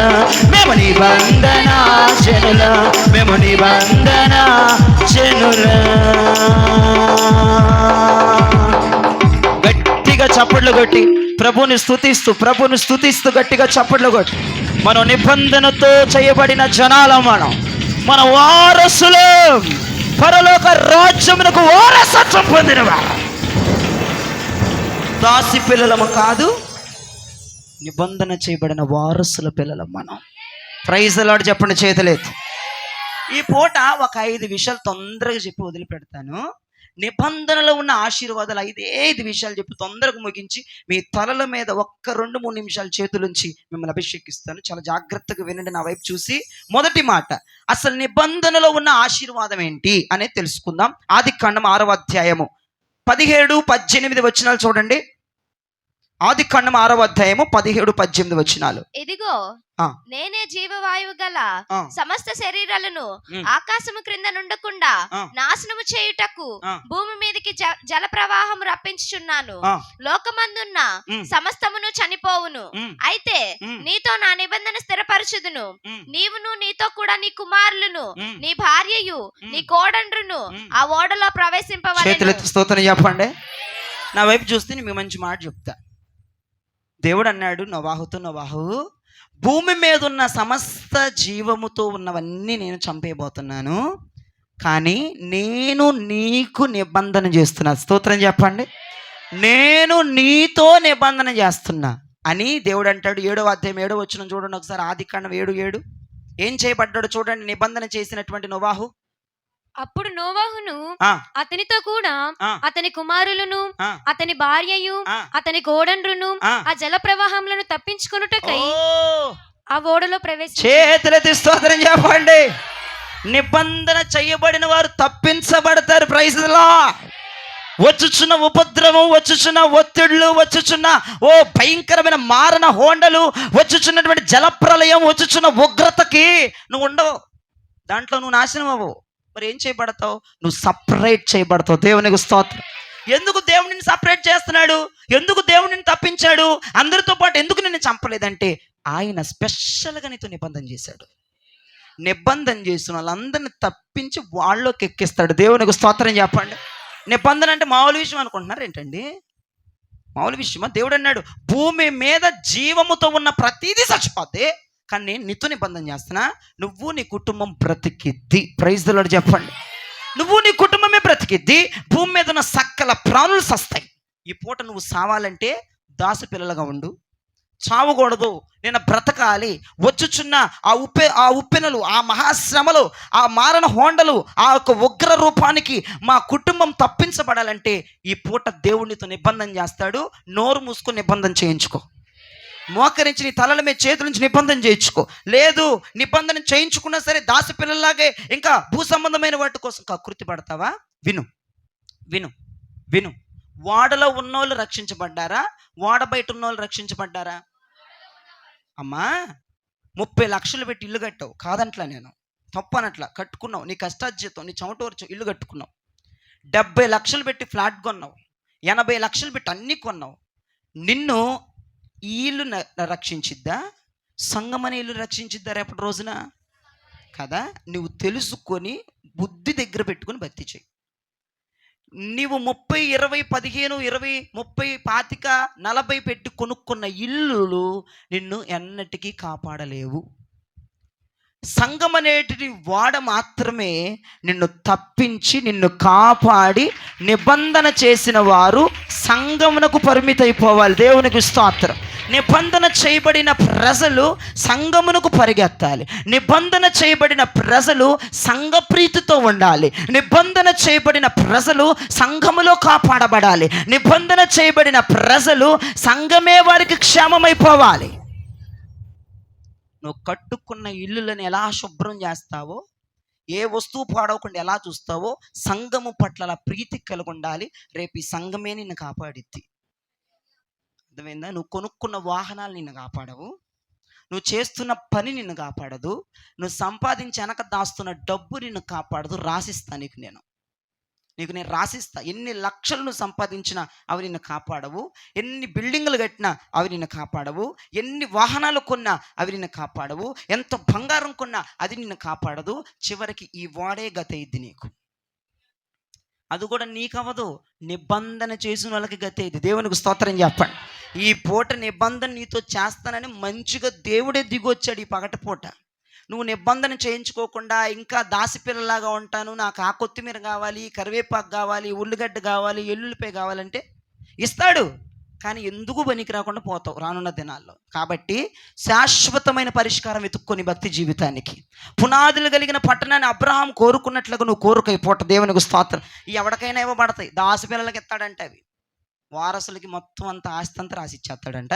మేము నిబంధన జనుల మేము నిబంధన జనుల. గట్టిగా చప్పట్లు కొట్టి ప్రభుని స్తుతిస్తూ గట్టిగా చప్పట్లు కొట్టి మనం నిబంధనతో చేయబడిన జనాలం. మన వారసులం, పరలోక రాజ్యమునకు వారసత్వం పొందినవారు. దాసి పిల్లలము కాదు, నిబంధన చేయబడిన వారసుల పిల్లలం మనం. ప్రైజ్ ది లార్డ్ చెప్పండి చేతులెత్తి. ఈ పూట ఒక 5 విషయాలు తొందరగా చెప్పి వదిలిపెడతాను. నిబంధనలో ఉన్న ఆశీర్వాదాలు 5 విషయాలు చెప్పి తొందరగా ముగించి మీ తలల మీద ఒక్క 2-3 నిమిషాలు చేతులుంచి మిమ్మల్ని అభిషేకిస్తాను. చాలా జాగ్రత్తగా వినండి నా వైపు చూసి. మొదటి మాట, అసలు నిబంధనలో ఉన్న ఆశీర్వాదం ఏంటి అనేది తెలుసుకుందాం. ఆదికాండం 6వ అధ్యాయము 17-18 వచనాలు చూడండి. ఆదికాండం 6వ అధ్యాయము 17-18 వచనాలు. ఇదిగో నేనే జీవవాయువు గల సమస్త శరీరాలను ఆకాశము క్రింద నుండకుండా నాశనము చేయుటకు భూమి మీదకి జల ప్రవాహం రప్పించుచున్నాను. లోకమందున్న సమస్తమును చనిపోవును, అయితే నీతో నా నిబంధన స్థిరపరచుదును. నీవును నీతో కూడా నీ కుమారులను నీ భార్యయు నీ కోడండ్రును ఆ ఓడలో ప్రవేశింపవలెను. స్తోత్రం చెప్పండి. నా వైపు చూస్తే మీకు మంచి మాట చెప్తా. దేవుడు అన్నాడు నోవాహు, భూమి మీద ఉన్న సమస్త జీవముతో ఉన్నవన్నీ నేను చంపేయబోతున్నాను, కానీ నేను నీకు నిబంధన చేస్తున్నా. స్తోత్రం చెప్పండి. నేను నీతో నిబంధన చేస్తున్నా అని దేవుడు అంటాడు. 7వ అధ్యాయం 7వ వచనం చూడండి ఒకసారి. ఆదికాండం 7:7 ఏం చేయబడ్డాడు చూడండి నిబంధన చేసినటువంటి నోవాహు. అప్పుడు నోవాహును అతనితో కూడా అతని కుమారులను అతని భార్యయు అతని కోడండ్రును ఆ జల ప్రవాహములను తప్పించుకొనుటకై ఆ ఓడలో చేతులెత్తి స్తోత్రం చెప్పండి. నిబంధన చేయబడిన వారు తప్పించబడతారు. Praise the lord. వచ్చుచున్న ఉపద్రవం, వచ్చుచున్న ఒత్తిళ్లు, వచ్చుచున్న భయంకరమైన మారణ హోండలు, వచ్చుచున్నటువంటి జలప్రలయం, వచ్చుచున్న ఉగ్రతకి నువ్వు ఉండవు, దాంట్లో నువ్వు నాశనం అవ్వవు. మరి ఏం చేయబడతావు? నువ్వు సపరేట్ చేయబడతావు. దేవునికి స్తోత్రం. ఎందుకు దేవుడిని సపరేట్ చేస్తున్నాడు? ఎందుకు దేవుడిని తప్పించాడు? అందరితో పాటు ఎందుకు నిన్ను చంపలేదంటే ఆయన స్పెషల్గా నీతో నిబంధన చేశాడు. నిబంధన చేసిన వాళ్ళందరినీ తప్పించి వాళ్ళలోకి ఎక్కిస్తాడు. దేవునికి స్తోత్రం చెప్పండి. నిబంధన అంటే మామూలు విషయం అనుకుంటున్నారు ఏంటండి? మామూలు విషయమా? దేవుడు అన్నాడు భూమి మీద జీవముతో ఉన్న ప్రతిదీ చచ్చిపోతే, కానీ నేను నీతో నిబంధన చేస్తున్నా, నువ్వు నీ కుటుంబం బ్రతికిద్ది. ప్రైజ్ ది లార్డ్ చెప్పండి. నువ్వు నీ కుటుంబమే బ్రతికిద్ది. భూమి మీద ఉన్న సకల ప్రాణులు సస్తాయి. ఈ పూట నువ్వు సావాలంటే దాసు పిల్లలుగా ఉండు, చావకూడదు, నేను బ్రతకాలి. వచ్చుచున్న ఆ ఉప్పెనలు, ఆ మహాశ్రమలు, ఆ మారణ హోండలు, ఆ యొక్క ఉగ్ర రూపానికి మా కుటుంబం తప్పించబడాలంటే ఈ పూట దేవునితో నిబంధన చేస్తాడు. నోరు మూసుకొని నిబంధన చేయించుకో. మోకరించి నీ తలల మీద చేతుల నుంచి నిబంధన చేయించుకో. లేదు, నిబంధన చేయించుకున్నా సరే దాసి పిల్లల్లాగే ఇంకా భూ సంబంధమైన వాటి కోసం కకృతి పడతావా? విను విను విను. వాడలో ఉన్నోళ్ళు రక్షించబడ్డారా? వాడ బయట ఉన్నోళ్ళు రక్షించబడ్డారా? అమ్మా, 30 లక్షలు పెట్టి ఇల్లు కట్టావు, కాదంట్లా నేను, తప్పనట్లా. కట్టుకున్నావు, నీ కష్టార్జితం, నీ చెమటోర్చు ఇల్లు కట్టుకున్నావు. 70 లక్షలు పెట్టి ఫ్లాట్ కొన్నావు, 80 లక్షలు పెట్టి అన్నీ కొన్నావు. నిన్ను ఈ ఇల్లు రక్షించిద్దా? సంఘం అనే ఇల్లు రక్షించిద్దా రేపటి రోజున? కదా. నువ్వు తెలుసుకొని బుద్ధి దగ్గర పెట్టుకుని భక్తి చేయి. నీవు 30, 20, 15, 20, 30, 25, 40 పెట్టి కొనుక్కున్న ఇల్లులు నిన్ను ఎన్నటికీ కాపాడలేవు. సంఘం అనేటి వాడ మాత్రమే నిన్ను తప్పించి నిన్ను కాపాడి నిబంధన చేసిన వారు సంఘమునకు పరిమితైపోవాలి. దేవునికి స్తోత్రం. నిబంధన చేయబడిన ప్రజలు సంఘమునకు పరిగెత్తాలి. నిబంధన చేయబడిన ప్రజలు సంఘప్రీతితో ఉండాలి. నిబంధన చేయబడిన ప్రజలు సంఘములో కాపాడబడాలి. నిబంధన చేయబడిన ప్రజలు సంఘమే వారికి క్షేమమైపోవాలి. నువ్వు కట్టుకున్న ఇల్లులను ఎలా శుభ్రం చేస్తావో, ఏ వస్తువు పాడవకుండా ఎలా చూస్తావో, సంఘము పట్ల అలా ప్రీతి కలిగి ఉండాలి. రేపు ఈ సంఘమే నిన్ను కాపాడిద్ది. అర్థమైందా? నువ్వు కొనుక్కున్న వాహనాలు నిన్ను కాపాడవు, నువ్వు చేస్తున్న పని నిన్ను కాపాడదు, నువ్వు సంపాదించి వెనక దాస్తున్న డబ్బు నిన్ను కాపాడదు. రాసిస్తా నీకు నేను రాసిస్తా. ఎన్ని లక్షలు నువ్వు సంపాదించినా అవి నిన్ను కాపాడవు. ఎన్ని బిల్డింగులు కట్టినా అవి నిన్ను కాపాడవు. ఎన్ని వాహనాలు కొన్నా అవి నిన్ను కాపాడవు. ఎంత బంగారం కొన్నా అది నిన్ను కాపాడదు. చివరికి ఈ వాడే గత అయింది నీకు. అది కూడా నీకు అవ్వదు, నిబంధన చేసిన వాళ్ళకి గతి అయింది. దేవునికి స్తోత్రం చెప్పండి. ఈ పూట నిబంధన నీతో చేస్తానని మంచిగా దేవుడే దిగొచ్చాడు ఈ పగటి పూట. నువ్వు నిబంధన చేయించుకోకుండా ఇంకా దాసిపిల్లలాగా ఉంటాను, నాకు ఆ కొత్తిమీర కావాలి, కరివేపాకు కావాలి, ఉల్లిగడ్డ కావాలి, ఎల్లుల్లిపాయ కావాలంటే ఇస్తాడు. కానీ ఎందుకు పనికి రాకుండా పోతావు రానున్న దినాల్లో. కాబట్టి శాశ్వతమైన పరిష్కారం వెతుక్కొని భక్తి జీవితానికి పునాదులు కలిగిన పట్టణాన్ని అబ్రహాం కోరుకున్నట్లుగా నువ్వు కోరుకైపోట. దేవునికి స్తోత్రం. ఎవరికైనా ఇవ్వబడతాయి. దాసిపిల్లలకి ఎత్తాడంటే అవి వారసులకి మొత్తం అంతా ఆస్తి అంతా రాసి ఇచ్చేస్తాడంట.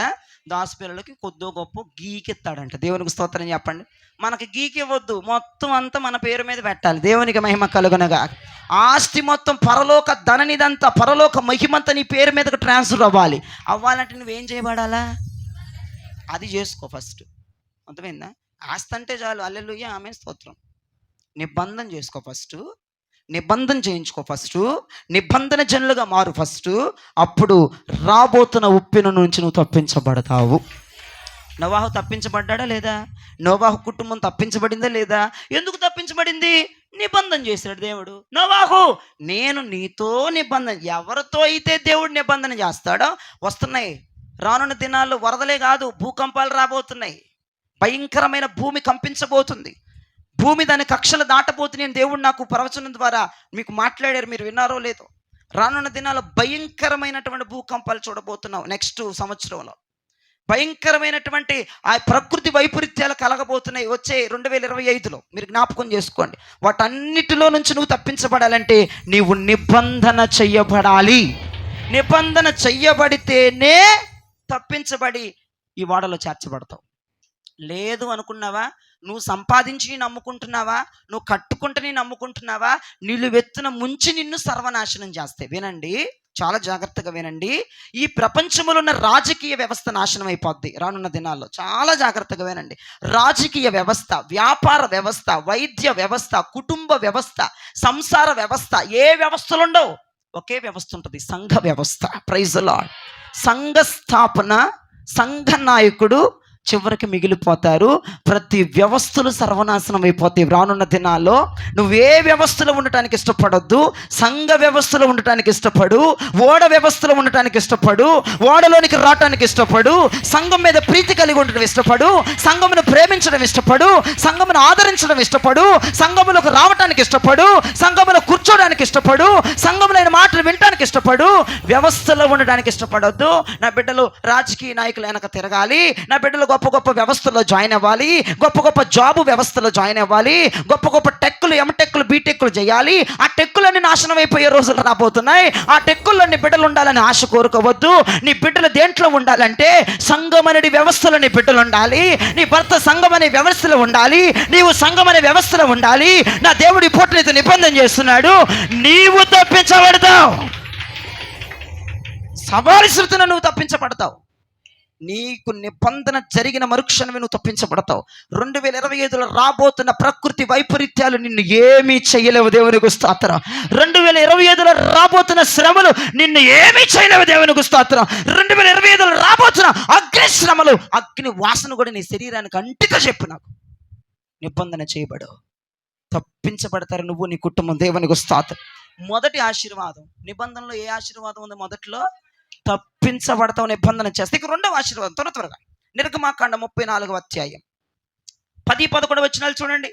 దాసిపిల్లలకి కొద్దో గొప్ప గీకెత్తాడంట. దేవునికి స్తోత్రం చెప్పండి. మనకి గీకి ఇవ్వద్దు, మొత్తం అంతా మన పేరు మీద పెట్టాలి. దేవునికి మహిమ కలుగునగా. ఆస్తి మొత్తం పరలోక ధననిదంతా, పరలోక మహిమంతా నీ పేరు మీదకి ట్రాన్స్ఫర్ అవ్వాలంటే నువ్వేం చేయబడాలా? అది చేసుకో ఫస్ట్. అర్థమైందా? ఆస్తి అంటే చాలు, హల్లెలూయా ఆమేన్ స్తోత్రం. నిబంధన చేసుకో ఫస్ట్, నిబంధన చేయించుకో ఫస్ట్, నిబంధన జనులుగా మారు ఫస్ట్. అప్పుడు రాబోతున్న ఉప్పెన నుంచి నువ్వు తప్పించబడతావు. నోవాహు తప్పించబడ్డా లేదా? నోవాహు కుటుంబం తప్పించబడిందా లేదా? ఎందుకు తప్పించబడింది? నిబంధన చేశాడు దేవుడు. నోవాహు, నేను నీతో నిబంధన. ఎవరితో అయితే దేవుడు నిబంధన చేస్తాడో వస్తున్నాయి. రానున్న దినాల్లో వరదలే కాదు, భూకంపాలు రాబోతున్నాయి. భయంకరమైన భూమి కంపించబోతుంది. భూమి దాని కక్షలు దాటబోతున్నాయి. దేవుడు నాకు ప్రవచనం ద్వారా మీకు మాట్లాడారు, మీరు విన్నారో లేదో. రానున్న దినాల్లో భయంకరమైనటువంటి భూకంపాలు చూడబోతున్నావు. నెక్స్ట్ సంవత్సరంలో భయంకరమైనటువంటి ఆ ప్రకృతి వైపరీత్యాలు కలగబోతున్నాయి వచ్చే 2025లో. మీరు జ్ఞాపకం చేసుకోండి. వాటన్నిటిలో నుంచి నువ్వు తప్పించబడాలంటే నీవు నిబంధన చెయ్యబడాలి. నిబంధన చెయ్యబడితేనే తప్పించబడి ఈ వాడలో చేర్చబడతావు. లేదు అనుకున్నావా? నువ్వు సంపాదించి నమ్ముకుంటున్నావా? నువ్వు కట్టుకుంటే నమ్ముకుంటున్నావా? నిలువెత్తున ముంచి నిన్ను సర్వనాశనం చేస్తాయి. వినండి, చాలా జాగ్రత్తగా వినండి. ఈ ప్రపంచంలో ఉన్న రాజకీయ వ్యవస్థ నాశనం అయిపోద్ది రానున్న దినాల్లో. చాలా జాగ్రత్తగా వినండి. రాజకీయ వ్యవస్థ, వ్యాపార వ్యవస్థ, వైద్య వ్యవస్థ, కుటుంబ వ్యవస్థ, సంసార వ్యవస్థ, ఏ వ్యవస్థలు ఉండవు, ఒకే వ్యవస్థ ఉంటుంది, సంఘ వ్యవస్థ. Praise the Lord. సంఘ స్థాపన, సంఘ నాయకుడు, చివరికి మిగిలిపోతారు. ప్రతి వ్యవస్థలు సర్వనాశనం అయిపోతాయి. రానున్న దినాల్లో నువ్వే వ్యవస్థలో ఉండటానికి ఇష్టపడొద్దు. సంఘ వ్యవస్థలో ఉండటానికి ఇష్టపడు, ఓడ వ్యవస్థలో ఉండటానికి ఇష్టపడు, ఓడలోనికి రావటానికి ఇష్టపడు, సంఘం మీద ప్రీతి కలిగి ఉండటం ఇష్టపడు, సంఘమును ప్రేమించడం ఇష్టపడు, సంఘమును ఆదరించడం ఇష్టపడు, సంఘములకు రావటానికి ఇష్టపడు, సంఘములో కూర్చోడానికి ఇష్టపడు, సంఘములైన మాటలు వినటానికి ఇష్టపడు. వ్యవస్థలో ఉండడానికి ఇష్టపడొద్దు. నా బిడ్డలు రాజకీయ నాయకులు వెనక తిరగాలి, నా బిడ్డలు గొప్ప గొప్ప వ్యవస్థలో జాయిన్ అవ్వాలి, గొప్ప గొప్ప జాబు వ్యవస్థలో జాయిన్ అవ్వాలి, గొప్ప గొప్ప టెక్కులు, ఎంటెక్కులు, బీటెక్కులు చేయాలి. ఆ టెక్కులన్నీ నాశనం అయిపోయే రోజులు రాబోతున్నాయి. ఆ టెక్కుల్లో నీ బిడ్డలు ఉండాలని ఆశ కోరుకోవద్దు. నీ బిడ్డలు దేంట్లో ఉండాలంటే సంఘం అనే వ్యవస్థలో నీ బిడ్డలు ఉండాలి. నీ భర్త సంఘం అనే వ్యవస్థలో ఉండాలి, నీవు సంఘం అనే వ్యవస్థలో ఉండాలి. నా దేవుడి పూట నీతో నిబంధన చేస్తున్నాడు, నీవు తప్పించబడతావు. సవాలిస్తున్న నువ్వు తప్పించబడతావు. నీకు నిబంధన జరిగిన మరుక్షణమే నువ్వు తప్పించబడతావు. 2025లో రాబోతున్న ప్రకృతి వైపరీత్యాలు నిన్ను ఏమీ చేయలేవు. దేవునికి స్తోత్రం. 2025లో రాబోతున్న శ్రమలు నిన్ను ఏమీ చేయలేవు. దేవునికి స్తోత్రం. 2025లో రాబోతున్న అగ్ని శ్రమలు, అగ్ని వాసన కూడా నీ శరీరానికి అంటితో చెప్పు. నాకు నిబంధన చేయబడు, తప్పించబడతారు నువ్వు, నీ కుటుంబం. దేవునికి స్తోత్రం. మొదటి ఆశీర్వాదం, నిబంధనలో ఏ ఆశీర్వాదం ఉంది? మొదట్లో తప్పించబడతావు, నిబంధన చేస్తే. ఇక రెండవ ఆశీర్వాదం త్వరగా నిర్గమాకాండం 34వ అధ్యాయం 10-11 వచనాలు చూడండి.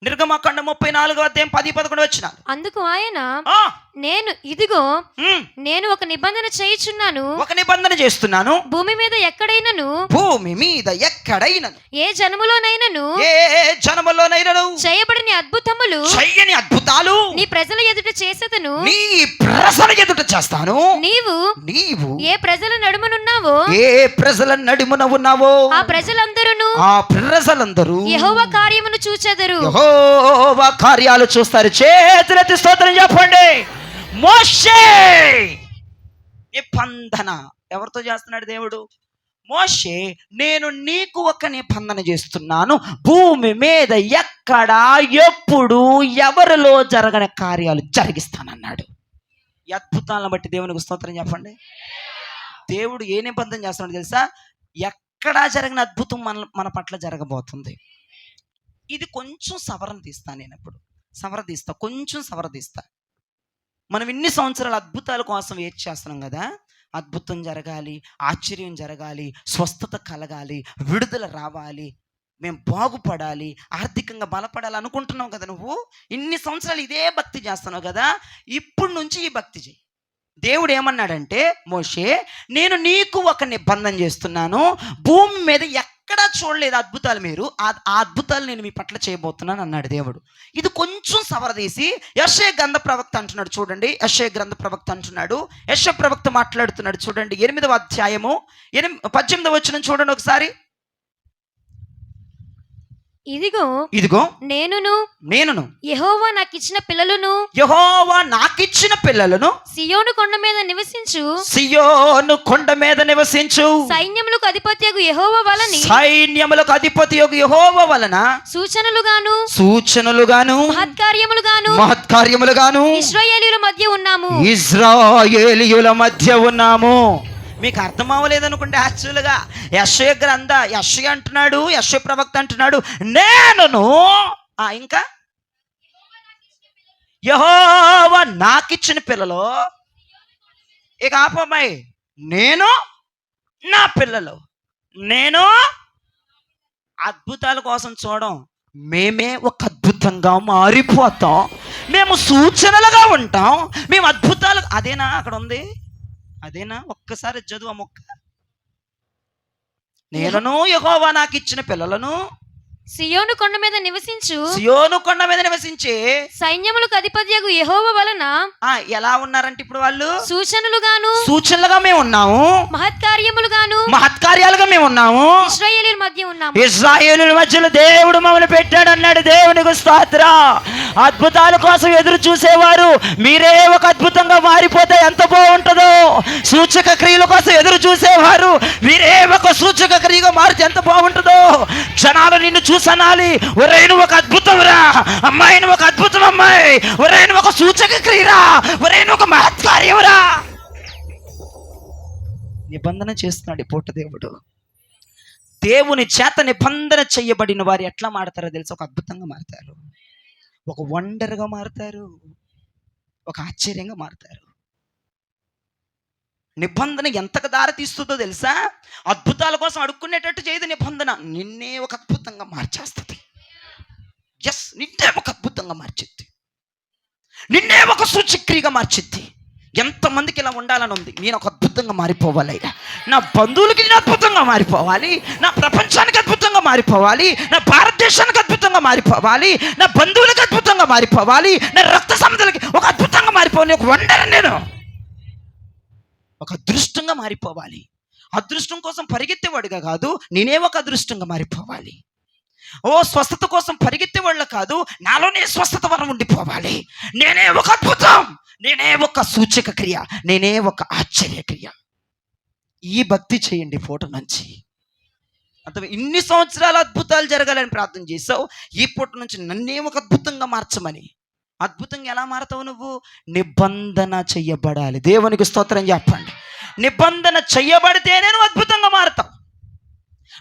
నిర్గమాకాండం 34వ అధ్యాయం 10-11 వచనాలు. అందుకు ఆయన, నేను ఇదిగో నేను ఒక నిబంధన చేయుచున్నాను, ఒక నిబంధన చేస్తున్నాను, భూమి మీద ఎక్కడైనను, భూమి మీద ఎక్కడైనను, ఏ జనములోనైనను, ఏ జనములోనైనను చేయబడిన అద్భుతములు, చెయ్యని అద్భుతాలు నీ ప్రజల ఎదుట చేసేదను, నీ ప్రజల ఎదుట చేస్తాను. నీవు ఏ ప్రజల నడుమనున్నావో, ఏ ప్రజల నడుమున ఉన్నావో ఆ ప్రజలందరూ యెహోవా కార్యమును చూచెదరు. యెహోవా కార్యాలు చూస్తారు. చేతులెత్తి స్తోత్రం చెప్పండి. మోషే నిబంధన ఎవరితో చేస్తున్నాడు దేవుడు? మోషే, నేను నీకు ఒక నిబంధన చేస్తున్నాను, భూమి మీద ఎక్కడ ఎప్పుడు ఎవరిలో జరగని కార్యాలు జరిగిస్తానన్నాడు. ఈ అద్భుతాలను బట్టి దేవునికి స్తోత్రం చెప్పండి. దేవుడు ఏ నిబంధన చేస్తున్నాడు తెలుసా? ఎక్కడా జరిగిన అద్భుతం మన పట్ల జరగబోతుంది. ఇది కొంచెం సవరణ తీస్తా, నేను ఇప్పుడు కొంచెం సవరణ తీస్తా. మనం ఇన్ని సంవత్సరాలు అద్భుతాల కోసం వెయిట్ చేస్తున్నాం కదా. అద్భుతం జరగాలి, ఆశ్చర్యం జరగాలి, స్వస్థత కలగాలి, విడుదల రావాలి, మేము బాగుపడాలి, ఆర్థికంగా బలపడాలి అనుకుంటున్నావు కదా. నువ్వు ఇన్ని సంవత్సరాలు ఇదే భక్తి చేస్తున్నావు కదా. ఇప్పుడు నుంచి ఈ భక్తి చేయి. దేవుడు ఏమన్నాడంటే, మోషే, నేను నీకు ఒక నిబంధన చేస్తున్నాను, భూమి మీద ఎక్కడా చూడలేదు అద్భుతాలు, మీరు ఆ అద్భుతాలు నేను మీ పట్ల చేయబోతున్నాను అన్నాడు దేవుడు. ఇది కొంచెం సవరదీసి యెషయా గ్రంథ ప్రవక్త అంటున్నాడు. చూడండి, యెషయా గ్రంథ ప్రవక్త అంటున్నాడు, యెషయా ప్రవక్త మాట్లాడుతున్నాడు. చూడండి 8వ అధ్యాయము 18వ వచనం చూడండి ఒకసారి. ఇదిగో నేనును యెహోవా నాకిచ్చిన పిల్లలను సియోను కొండ మీద నివసించు సైన్యములకు అధిపతియగు యెహోవా వలన సూచనలుగాను మహత్కార్యములుగాను ఇశ్రాయేలీయుల మధ్య ఉన్నాము. మీకు అర్థం అవ్వలేదనుకుంటే యాక్చువల్గా యెషయా అంటున్నాడు, యెషయా ప్రవక్త అంటున్నాడు, నేనును ఇంకా యెహోవా నాకిచ్చిన పిల్లలు. ఇక ఆపమ్మాయి, నేను నా పిల్లలు. నేను అద్భుతాల కోసం చూడం, మేమే ఒక అద్భుతంగా మారిపోతాం, మేము సూచనలుగా ఉంటాం, మేము అద్భుతాలు. అదేనా అక్కడ ఉంది? అదేనా? ఒక్కసారి చదువు ఆ మొక్క. నేనును యెహోవా నాకు ఇచ్చిన పిల్లలను సియోను కొండ మీద నివసించి సైన్యములకు అధిపతియగు యెహోవా వలన ఎలా ఉన్నారంటే ఇప్పుడు వాళ్ళు సూచనలుగా మేము ఉన్నాము, మహత్కార్యాలుగా మేము ఉన్నాము, ఇశ్రాయేలీయుల మధ్యలో దేవుడు మమ్మల్ని పెట్టాడు అన్నాడు. దేవునికి స్తోత్రం. అద్భుతాల కోసం ఎదురు చూసేవారు మీరే ఒక అద్భుతంగా మారిపోతే ఎంత బాగుంటుందో. సూచక క్రియల కోసం ఎదురు చూసేవారు మీరే ఒక సూచక క్రియగా మారితే ఎంత బాగుంటుందో. క్షణాలు నిన్ను చూసనాలి, ఒరే నువ్వు ఒక అద్భుతం రా అమ్మాయి, నువ్వు ఒక అద్భుతం అమ్మాయి, ఒరే నువ్వు ఒక సూచక క్రియరా, ఒరే నువ్వు ఒక మహత్కార్యం రా. నిబంధన చేస్తున్నాడు ఈ పూట దేవుడు. దేవుని చేత నిబంధన చెయ్యబడిన వారు ఎట్లా మారతారో తెలుసు? ఒక అద్భుతంగా మారతారు, ఒక వండర్గా మారతారు, ఒక ఆశ్చర్యంగా మారతారు. నిబంధన ఎంతకు దారి తీస్తుందో తెలుసా? అద్భుతాల కోసం అడుక్కునేటట్టు చేయదు నిబంధన, నిన్నే ఒక అద్భుతంగా మార్చేస్తుంది. ఎస్, నిన్నే ఒక అద్భుతంగా మార్చిద్ది, నిన్నే ఒక సూచక్రియగా మార్చిద్ది. ఎంతమందికి ఇలా ఉండాలని ఉంది? నేను ఒక అద్భుతంగా మారిపోవాలి, నా బంధువులకి నేను అద్భుతంగా మారిపోవాలి, నా ప్రపంచానికి అద్భుతంగా మారిపోవాలి, నా భారతదేశానికి అద్భుతంగా మారిపోవాలి, నా బంధువులకి అద్భుతంగా మారిపోవాలి, నా రక్త సంబంధాలకి ఒక అద్భుతంగా మారిపోవాలి. ఒక వండర్, నేను ఒక అదృష్టంగా మారిపోవాలి. అదృష్టం కోసం పరిగెత్తేవాడిగా కాదు, నేనే ఒక అదృష్టంగా మారిపోవాలి. ఓ స్వస్థత కోసం పరిగెత్తేవాళ్ళ కాదు, నాలోనే స్వస్థత వరం ఉండిపోవాలి. నేనే ఒక అద్భుతం, నేనే ఒక సూచక క్రియ, నేనే ఒక ఆశ్చర్య క్రియ. ఈ భక్తి చేయండి పూట నుంచి. అంత ఇన్ని సంవత్సరాలు అద్భుతాలు జరగాలని ప్రార్థన చేసావు, ఈ పూట నుంచి నన్నే ఒక అద్భుతంగా మార్చమని. అద్భుతంగా ఎలా మారతావు నువ్వు? నిబంధన చెయ్యబడాలి. దేవునికి స్తోత్రం చెప్పండి. నిబంధన చెయ్యబడితేనే నువ్వు అద్భుతంగా మారతావు,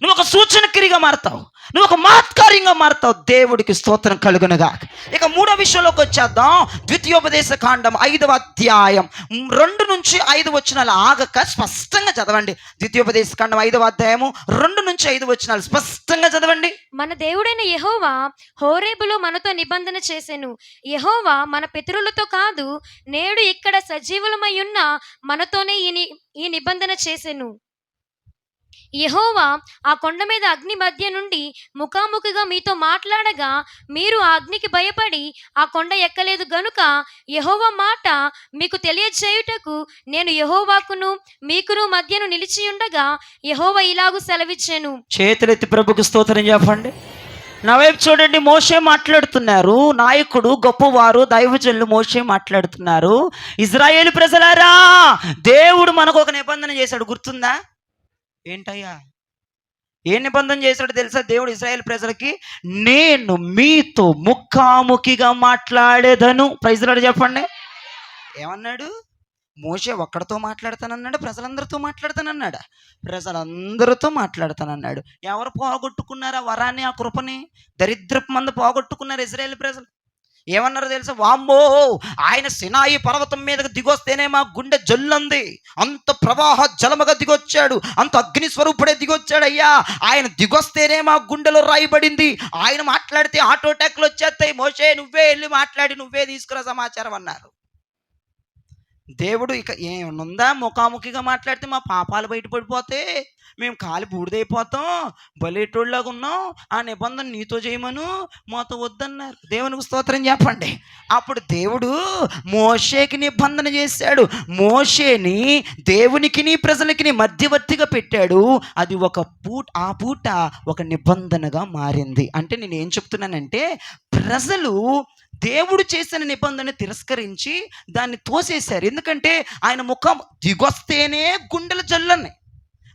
నువ్వు ఒక సూచన క్రియగా మారతావు, నువ్వు ఒక మహత్కార్యంగా మారతావు. దేవుడికి స్తోత్రం కలుగునుగా. ఇక మూడో విషయంలోకి వచ్చేద్దాం. ద్వితీయోపదేశ కాండం 5వ అధ్యాయం 2 నుంచి 5 వచనాలు ఆగక స్పష్టంగా చదవండి. ద్వితీయోపదేశ కాండం 5వ అధ్యాయము 2 నుంచి 5 వచనాలు స్పష్టంగా చదవండి. మన దేవుడైన యెహోవా హోరేబులో మనతో నిబంధన చేసెను. యెహోవా మన పితరులతో కాదు, నేడు ఇక్కడ సజీవులమై ఉన్న మనతోనే ఈ నిబంధన చేసెను. యెహోవా ఆ కొండ మీద అగ్ని మధ్య నుండి ముఖాముఖిగా మీతో మాట్లాడగా మీరు ఆ అగ్నికి భయపడి ఆ కొండ ఎక్కలేదు గనుక యెహోవా మాట మీకు తెలియజేయుటకు నేను యెహోవాకును మీకును మధ్యను నిలిచి ఉండగా యెహోవా ఇలాగు సెలవిచ్చెను. చేతులెత్తి ప్రభుకు స్తోత్రం చెప్పండి. నా వైపు చూడండి. మోషే మాట్లాడుతున్నారు, నాయకుడు, గొప్పవారు, దైవజనులు మోషే మాట్లాడుతున్నారు. ఇజ్రాయేలు ప్రజలారా, దేవుడు మనకు ఒక నిబంధన చేశాడు, గుర్తుందా? ఏంటయ్యా? ఏ నిబంధన చేశాడు తెలుసా? దేవుడు ఇశ్రాయేలు ప్రజలకి, నేను మీతో ముఖాముఖిగా మాట్లాడేదను. ప్రైజ్ లార్డ్ చెప్పండి. ఏమన్నాడు? మోషే ఒక్కడితో మాట్లాడతానన్నాడు, ప్రజలందరితో మాట్లాడతానన్నాడు. ప్రజలందరితో మాట్లాడతానన్నాడు. ఎవరు పోగొట్టుకున్నారు ఆ వరాన్ని, ఆ కృపని? దరిద్రపు మంది పోగొట్టుకున్నారు ఇశ్రాయేలు ప్రజలు. ఏమన్నారో తెలుసా? వామ్మో, ఆయన సినాయి పర్వతం మీదకి దిగొస్తేనే మా గుండె జల్లంది, అంత ప్రవాహ జలముగా దిగొచ్చాడు, అంత అగ్ని స్వరూపుడే దిగొచ్చాడు అయ్యా. ఆయన దిగొస్తేనే మా గుండెలో రాయబడింది, ఆయన మాట్లాడితే ఆటోటాక్లు వచ్చేస్తాయి. మోషే నువ్వే వెళ్ళి మాట్లాడి నువ్వే తీసుకురా సమాచారం అన్నారు. దేవుడు ఇక ఏమనుందా? ముఖాముఖిగా మాట్లాడితే మా పాపాలు బయటపడిపోతే మేము కాలి బూడిదైపోతాం, బలేటోళ్ళలాగా ఉన్నాం, ఆ నిబంధన నీతో చేయమను, మాతో వద్దన్నారు. దేవునికి స్తోత్రం చెప్పండి. అప్పుడు దేవుడు మోషేకి నిబంధన చేశాడు. మోషేని దేవునికి ప్రజలకి మధ్యవర్తిగా పెట్టాడు. అది ఆ పూట ఒక నిబంధనగా మారింది. అంటే నేను ఏం చెప్తున్నానంటే, ప్రజలు దేవుడు చేసిన నిబంధన తిరస్కరించి దాన్ని తోసేశారు. ఎందుకంటే ఆయన ముఖం దిగొస్తేనే గుండెలు జల్లున్నాయి.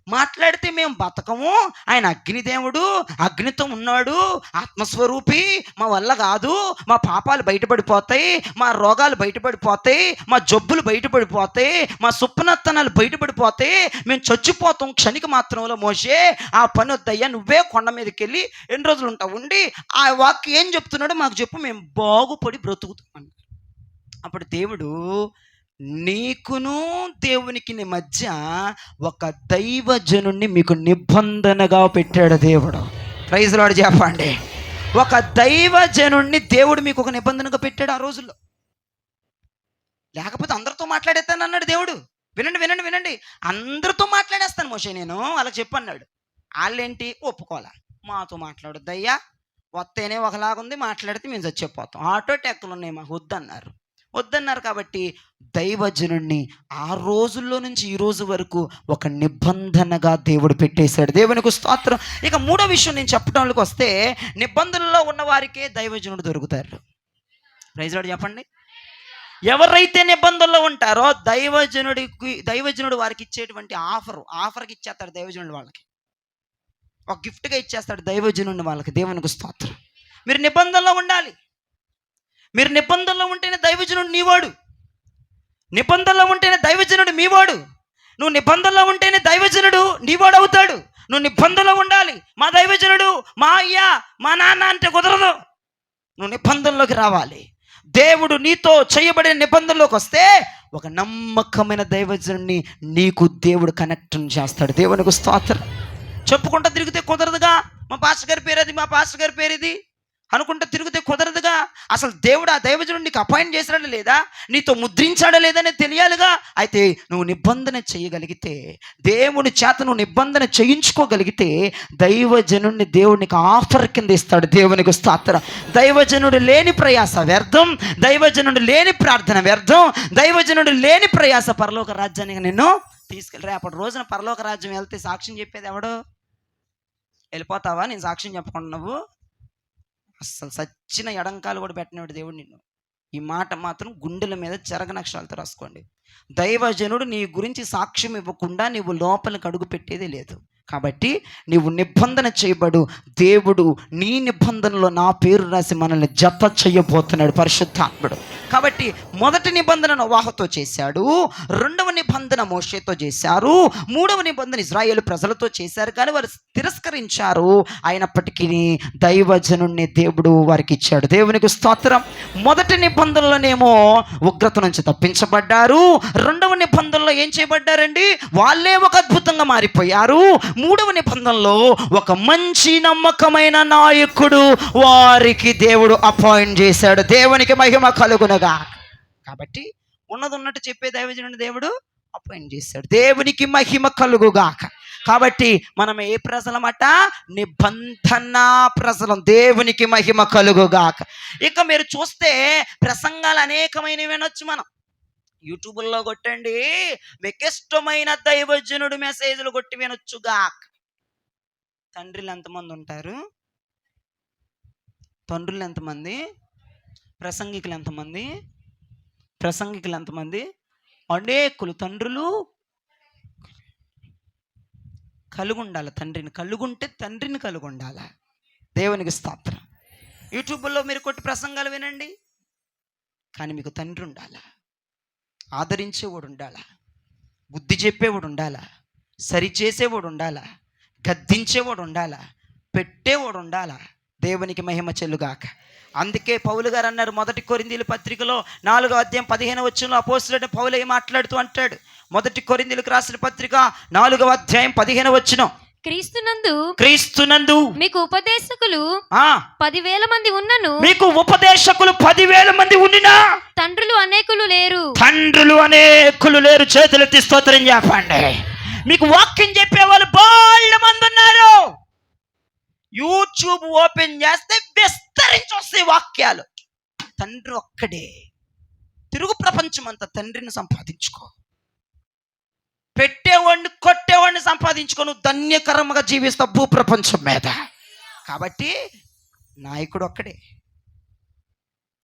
మాట్లాడితే మేము బతకము, ఆయన అగ్నిదేవుడు, అగ్నితో ఉన్నాడు, ఆత్మస్వరూపి, మా వల్ల కాదు, మా పాపాలు బయటపడిపోతాయి, మా రోగాలు బయటపడిపోతాయి, మా జబ్బులు బయటపడిపోతాయి, మా సుప్పనత్తనాలు బయటపడిపోతాయి, మేము చచ్చిపోతాం క్షణిక మాత్రంలో. మోషే ఆ పని వద్దయ్యా, నువ్వే కొండ మీదకి వెళ్ళి ఎన్ని రోజులు ఉంటావు, ఉండి ఆ వాక్యం ఏం చెప్తున్నాడో మాకు చెప్పు, మేము బాగుపడి బ్రతుకుతాం. అప్పుడు దేవుడు నీకును దేవునికి మధ్య ఒక దైవజనుణ్ణి మీకు నిబంధనగా పెట్టాడు దేవుడు. ప్రైజ్ లార్డ్ చెప్పండి. ఒక దైవజనుణ్ణి దేవుడు మీకు ఒక నిబంధనగా పెట్టాడు ఆ రోజుల్లో. లేకపోతే అందరితో మాట్లాడేస్తాను అన్నాడు దేవుడు. వినండి వినండి వినండి, అందరితో మాట్లాడేస్తాను మోషే నేను అలా చెప్పన్నాడు. వాళ్ళేంటి ఒప్పుకోలే, మాతో మాట్లాడొద్దయ్యా, వస్తేనే ఒకలాగుంది, మాట్లాడితే మేము చచ్చిపోతాం, ఆటో ట్యాక్లు ఉన్నాయి మాకు వద్దన్నారు. కాబట్టి దైవజనుడిని ఆ రోజుల్లో నుంచి ఈ రోజు వరకు ఒక నిబంధనగా దేవుడు పెట్టేశాడు. దేవునికి స్తోత్రం. ఇక మూడో విషయం నేను చెప్పడానికి వస్తే, నిబంధనలో ఉన్న వారికే దైవజనుడు దొరుకుతారు. ప్రైజ్ లార్డ్ చెప్పండి. ఎవరైతే నిబంధనలో ఉంటారో దైవజనుడు వారికి ఇచ్చేటువంటి ఆఫర్కి ఇచ్చేస్తాడు దైవజనుడు. వాళ్ళకి ఒక గిఫ్ట్గా ఇచ్చేస్తాడు దైవజనుడిని వాళ్ళకి. దేవునికి స్తోత్రం. మీరు నిబంధనలో ఉండాలి. మీరు నిబంధనలో ఉంటేనే దైవజనుడు నీవాడు, నిబంధనలో ఉంటేనే దైవజనుడు మీవాడు. నువ్వు నిబంధనలో ఉంటేనే దైవజనుడు నీవాడవుతాడు. నువ్వు నిబంధనలో ఉండాలి. మా దైవజనుడు, మా అయ్యా, మా నాన్న అంటే కుదరదు. నువ్వు నిబంధనలోకి రావాలి. దేవుడు నీతో చేయబడిన నిబంధనలోకి వస్తే ఒక నమ్మకమైన దైవజనుడిని నీకు దేవుడు కనెక్ట్ చేస్తాడు. దేవునికి స్తోత్రం. చెప్పుకుంటూ తిరిగితే కుదరదుగా. మా పాస్టర్ గారి పేరు అది, మా పాస్టర్ గారి పేరు ఇది అనుకుంటూ తిరిగితే కుదరదుగా. అసలు దేవుడు ఆ దైవజనుడు నీకు అపాయింట్ చేశాడా లేదా, నీతో ముద్రించాడా లేదని తెలియాలిగా. అయితే నువ్వు నిబంధన చేయగలిగితే, దేవుని చేత నువ్వు నిబంధన చేయించుకోగలిగితే దైవజనుడిని దేవుడు నీకు ఆఫర్ కింద ఇస్తాడు. దేవునికి స్తోత్రం. దైవజనుడు లేని ప్రయాస వ్యర్థం, దైవజనుడు లేని ప్రార్థన వ్యర్థం, దైవజనుడు లేని ప్రయాస పరలోక రాజ్యానికి నిన్ను తీసుకెళ్ళి. రేపటి రోజున పరలోక రాజ్యం వెళ్తే సాక్ష్యం చెప్పేది ఎవడు? వెళ్ళిపోతావా నేను సాక్ష్యం చెప్పకుండా? నువ్వు అస్సలు సచ్చిన ఎడంకాలు కూడా పెట్టినవాడు దేవుడు నిన్ను. ఈ మాట మాత్రం గుండెల మీద చెరగనక్షరాలతో రాసుకోండి. దైవజనుడు నీ గురించి సాక్ష్యం ఇవ్వకుండా నీవు లోపలికి అడుగు పెట్టేదే లేదు. కాబట్టి నీవు నిబంధన చేయబడు. దేవుడు నీ నిబంధనలో నా పేరు రాసి మనల్ని జత చేయబోతున్నాడు పరిశుద్ధాత్ముడు. కాబట్టి మొదటి నిబంధన నోవాహుతో చేశాడు, రెండవ నిబంధన మోషేతో చేశారు, మూడవ నిబంధన ఇశ్రాయేలు ప్రజలతో చేశారు. కానీ వారు తిరస్కరించారు. అయినప్పటికీ దైవజనుడిని దేవుడు వారికి ఇచ్చాడు. దేవునికి స్తోత్రం. మొదటి నిబంధనలోనేమో ఉగ్రత నుంచి తప్పించబడ్డారు. రెండవ నిబంధనలో ఏం చేయబడ్డారండి? వాళ్ళే ఒక అద్భుతంగా మారిపోయారు. మూడవ నిబంధనలో ఒక మంచి నమ్మకమైన నాయకుడు వారికి దేవుడు అపాయింట్ చేశాడు. దేవునికి మహిమ కలుగునగా. కాబట్టి ఉన్నది ఉన్నట్టు చెప్పే దైవజనుడిని దేవుడు అపాయింట్ చేశాడు. దేవునికి మహిమ కలుగుగాక. కాబట్టి మనం ఏ ప్రజలమట? నిబంధన ప్రజలం. దేవునికి మహిమ కలుగుగాక. ఇక మీరు చూస్తే ప్రసంగాలు అనేకమైనవి వినొచ్చు. మనం యూట్యూబ్లో కొట్టండి, మీకు ఇష్టమైన దైవజనుడు మెసేజ్లు కొట్టి వినొచ్చుగాక. తండ్రులు ఎంతమంది ఉంటారు? తండ్రులు ఎంతమంది? ప్రసంగికులు ఎంతమంది? ప్రసంగికులు ఎంతమంది? అనేకులు. తండ్రులు కలిగి ఉండాలి. తండ్రిని కలుగుంటే తండ్రిని కలిగి ఉండాలి. దేవునికి స్తోత్రం. యూట్యూబ్లో మీరు కొట్టి ప్రసంగాలు వినండి, కానీ మీకు తండ్రి ఉండాలా, ఆదరించేవాడు ఉండాలా, బుద్ధి చెప్పేవాడు ఉండాలా, సరిచేసేవాడు ఉండాలా, గద్దించేవాడు ఉండాలా, పెట్టేవాడు ఉండాలా. దేవునికి మహిమ చెల్లుగాక. అందుకే పౌలు గారు అన్నారు మొదటి కొరింథీయుల పత్రికలో 4వ అధ్యాయం 15వ వచనంలో అపోస్తలుడైన పౌలు మాట్లాడుతూ అంటాడు. మొదటి కొరింథీయులకు రాసిన పత్రిక 4వ అధ్యాయం 15వ వచనం, క్రీస్తునందు మీకు ఉపదేశకులు 10,000 మంది ఉన్నను, మీకు ఉపదేశకులు 10,000 మంది ఉన్నినా తండ్రులు అనేకులు లేరు. తండ్రులు అనేకులు లేరు. చేతులెత్తి స్తోత్రం చెప్పండి. మీకు వాక్యం చెప్పేవాళ్ళు బోల్డ్ మంది ఉన్నారు. యూట్యూబ్ ఓపెన్ చేస్తే విస్తరించి వస్తాయి వాక్యాలు. తండ్రి ఒక్కడే. తిరుగు ప్రపంచం అంతా తండ్రిని సంపాదించుకో. పెట్టేవాడిని కొట్టేవాడిని సంపాదించుకో. నువ్వు ధన్యకరంగా జీవిస్తావు భూప్రపంచం మీద. కాబట్టి నాయకుడు ఒక్కడే,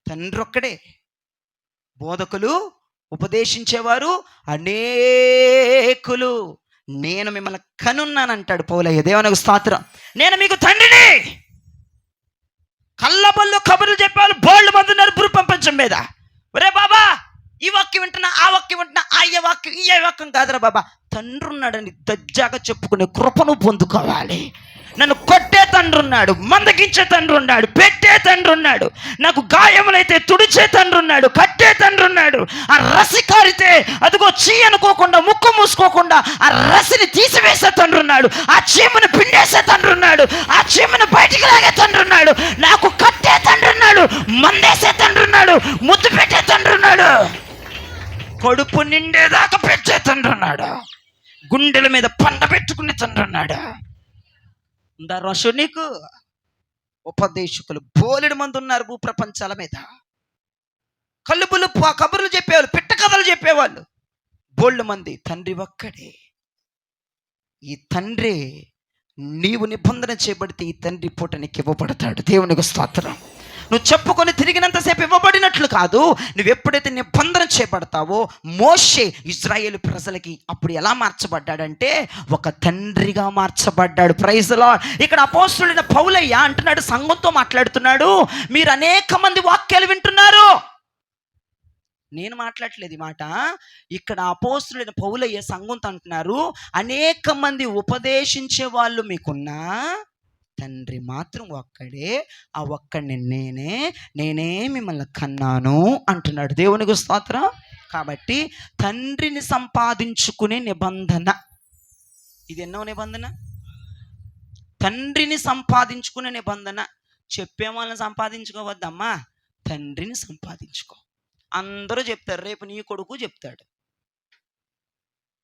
తండ్రి ఒక్కడే, బోధకులు ఉపదేశించేవారు అనేకులు. నేను మిమ్మల్ని కనున్నానంటాడు పౌలయ్య. దేవునికి స్తోత్రం. నేను మీకు తండ్రిని. కళ్ళబొల్లు కబుర్లు చెప్పేవాళ్ళు బోల్డ్ మంది ఉన్నారు భూప్రపంచం మీద. ఒరే బాబా, ఈ వాక్యం వింటున్నా, ఆ వాక్యం వింటున్నా, అయ్యే వాక్యం ఈ వాక్యం కాదురా బాబా. తండ్రి ఉన్నాడని దజ్జాగా చెప్పుకునే కృపను పొందుకోవాలి. నన్ను కొట్టే తండ్రి ఉన్నాడు, మందగించే తండ్రి ఉన్నాడు, పెట్టే తండ్రి ఉన్నాడు, నాకు గాయములైతే తుడిచే తండ్రి ఉన్నాడు, కట్టే తండ్రి ఉన్నాడు. ఆ రసి కారితే అదిగో చీ అనుకోకుండా, ముక్కు మూసుకోకుండా ఆ రసిని తీసివేసే తండ్రి ఉన్నాడు, ఆ చీమను పిండేసే తండ్రి ఉన్నాడు, ఆ చీమను బయటికి లాగే తండ్రి ఉన్నాడు, నాకు కట్టే తండ్రి ఉన్నాడు, మందేసే తండ్రి ఉన్నాడు, ముద్దు పెట్టే తండ్రి ఉన్నాడు, కడుపు నిండేదాకా పెట్టే తండ్రి ఉన్నాడు, గుండెల మీద పండ పెట్టుకునే తండ్రి ఉన్నాడు. రషు నీకు ఉపదేశకులు బోలెడు మంది ఉన్నారు భూప్రపంచాల మీద. కలుపులు కబుర్లు చెప్పేవాళ్ళు, పిట్ట కథలు చెప్పేవాళ్ళు బోల్డ్ మంది. తండ్రి ఒక్కడే. ఈ తండ్రి, నీవు నిబంధన చేయబడితే ఈ తండ్రి పూట నీకు ఇవ్వబడతాడు. దేవునికి స్తోత్రం. నువ్వు చెప్పుకొని తిరిగినంతసేపు ఇవ్వబడినట్లు కాదు. నువ్వు ఎప్పుడైతే నిబంధన చేయబడతావో, మోషే ఇశ్రాయేలు ప్రజలకి అప్పుడు ఎలా మార్చబడ్డాడంటే ఒక తండ్రిగా మార్చబడ్డాడు. Praise the lord. ఇక్కడ అపోస్తలుడైన పౌలయ్య అంటున్నాడు, సంఘంతో మాట్లాడుతున్నాడు, మీరు అనేక మంది వాక్యాలు వింటున్నారు, నేను మాట్లాడట్లేదు ఈ మాట. ఇక్కడ అపోస్తులైన పౌలయ్య సంఘంతో అంటున్నారు, అనేక మంది ఉపదేశించే వాళ్ళు మీకున్నా తండ్రి మాత్రం ఒక్కడే, ఆ ఒక్కడిని నేనే మిమ్మల్ని కన్నాను అంటున్నాడు. దేవునికి స్తోత్రం. కాబట్టి తండ్రిని సంపాదించుకునే నిబంధన ఇది. ఎన్నో నిబంధన? తండ్రిని సంపాదించుకునే నిబంధన. చెప్పే వాళ్ళని సంపాదించుకోవద్దమ్మా, తండ్రిని సంపాదించుకో. అందరూ చెప్తారు, రేపు నీ కొడుకు చెప్తాడు,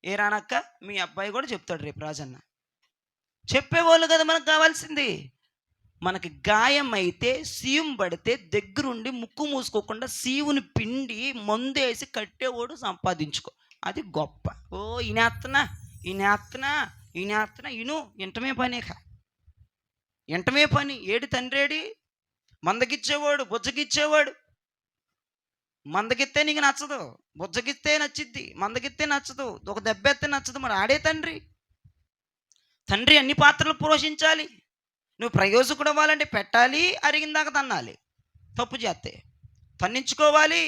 ఏ రానక్క మీ అబ్బాయి కూడా చెప్తాడు రేపు రాజన్న. చెప్పేవాళ్ళు కదా మనకు కావాల్సింది. మనకి గాయం అయితే సీయం పడితే దగ్గరుండి ముక్కు మూసుకోకుండా సీవుని పిండి మందేసి కట్టేవాడు సంపాదించుకో, అది గొప్ప. ఓ ఈనేత్తనా ఇను ఇంటమే పనేక ఇంటమే పని. ఏడి తండ్రేడి? మందకిచ్చేవాడు, బుజ్జకిచ్చేవాడు. మందకిస్తే నీకు నచ్చదు, బుజ్జకిస్తే నచ్చిద్ది, మందకిస్తే నచ్చదు, ఒక దెబ్బెత్తే నచ్చదు. మరి ఆడే తండ్రి. తండ్రి అన్ని పాత్రలు పోషించాలి. నువ్వు ప్రయోజకుడు అవ్వాలంటే పెట్టాలి, అరిగిందాక తన్నాలి. తప్పు చేస్తే తన్నించుకోవాలి,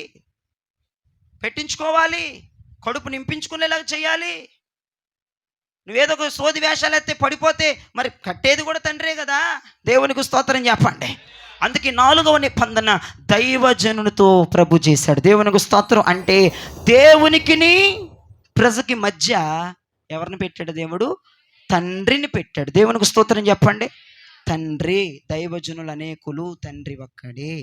పెట్టించుకోవాలి, కడుపు నింపించుకునేలాగా చేయాలి. నువ్వేదో ఒక సోది వేషాలు ఎత్తే పడిపోతే మరి కట్టేది కూడా తండ్రే కదా. దేవునికి స్తోత్రం చెప్పండి. అందుకే 4వ నిబంధన దైవజనునితో ప్రభు చేశాడు. దేవునికి స్తోత్రం. అంటే దేవునికిని ప్రజకి మధ్య ఎవరిని పెట్టాడు? దేవుడు తండ్రిని పెట్టాడు. దేవునికి స్తోత్రం చెప్పండి. తండ్రి, దైవజనులు అనేకులు, తండ్రి ఒక్కడే.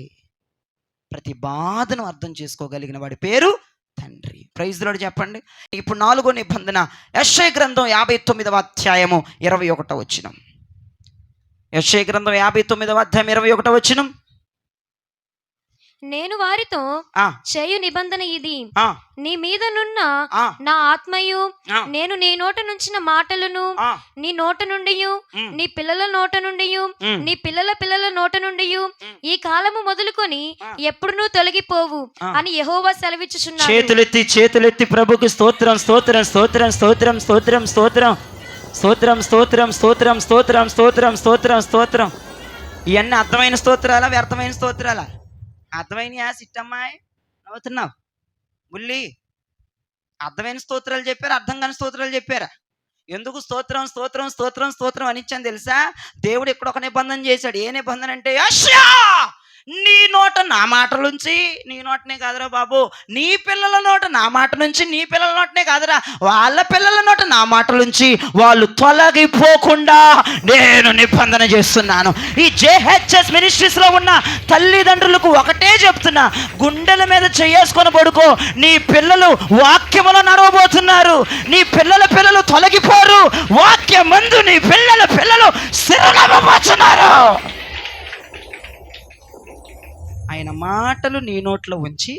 ప్రతి బాధను అర్థం చేసుకోగలిగిన వాడి పేరు తండ్రి. ప్రైజ్ ది లార్డ్ చెప్పండి. ఇప్పుడు 4వ నిబంధన యెషయా గ్రంథం 59వ అధ్యాయము 21వ వచనం. యెషయా గ్రంథం 59వ అధ్యాయం 21వ వచనం. నేను వారితో చేయు నిబంధన ఇది, నీ మీదనున్న నా ఆత్మయు నేను నీ నోట నుంచిన మాటలను నీ నోట నుండి, నీ పిల్లల నోట నుండి, నీ పిల్లల పిల్లల నోట నుండి ఈ కాలము మొదలుకొని ఎప్పుడునూ తొలగిపోవు అని యెహోవా సెలవిచ్చుచున్నాడు. చేతులెత్తి ప్రభుకి స్తోత్రం స్తోత్రం స్తోత్రం స్తోత్రం స్తోత్రం స్తోత్రం స్తోత్రం స్తోత్రం స్తోత్రం స్తోత్రం స్తోత్రం స్తోత్రం స్తోత్రం. ఇవన్నీ అర్థమైన స్తోత్రాలా, వ్యర్థమైన స్తోత్రాలా? అర్థమైనయా? సిట్టమ్మాయి నవ్వుతున్నావు బుల్లి. అర్థమైన స్తోత్రాలు చెప్పారా, అర్థం కాని స్తోత్రాలు చెప్పారా? ఎందుకు స్తోత్రం స్తోత్రం స్తోత్రం స్తోత్రం అనిచ్చాను తెలుసా? దేవుడు ఇక్కడ ఒక నిబంధన చేశాడు. ఏ నిబంధన అంటే, యెషయా నీ నోట నా మాటలుంచి, నీ నోటనే కాదురా బాబు, నీ పిల్లల నోట నా మాట నుంచి, నీ పిల్లల నోటనే కాదురా వాళ్ళ పిల్లల నోట నా మాటలుంచి వాళ్ళు తొలగిపోకుండా నేను నిబంధన చేస్తున్నాను. ఈ JHS మినిస్ట్రీస్లో ఉన్న తల్లిదండ్రులకు ఒకటే చెప్తున్నా, గుండెల మీద చేసుకొని పడుకో. నీ పిల్లలు వాక్యములో నడవబోతున్నారు. నీ పిల్లలు తొలగిపోరు. వాక్యం ముందు నీ పిల్లలు స్థిరమవబోతున్నారు. ఆయన మాటలు నీ నోట్లో ఉంచి,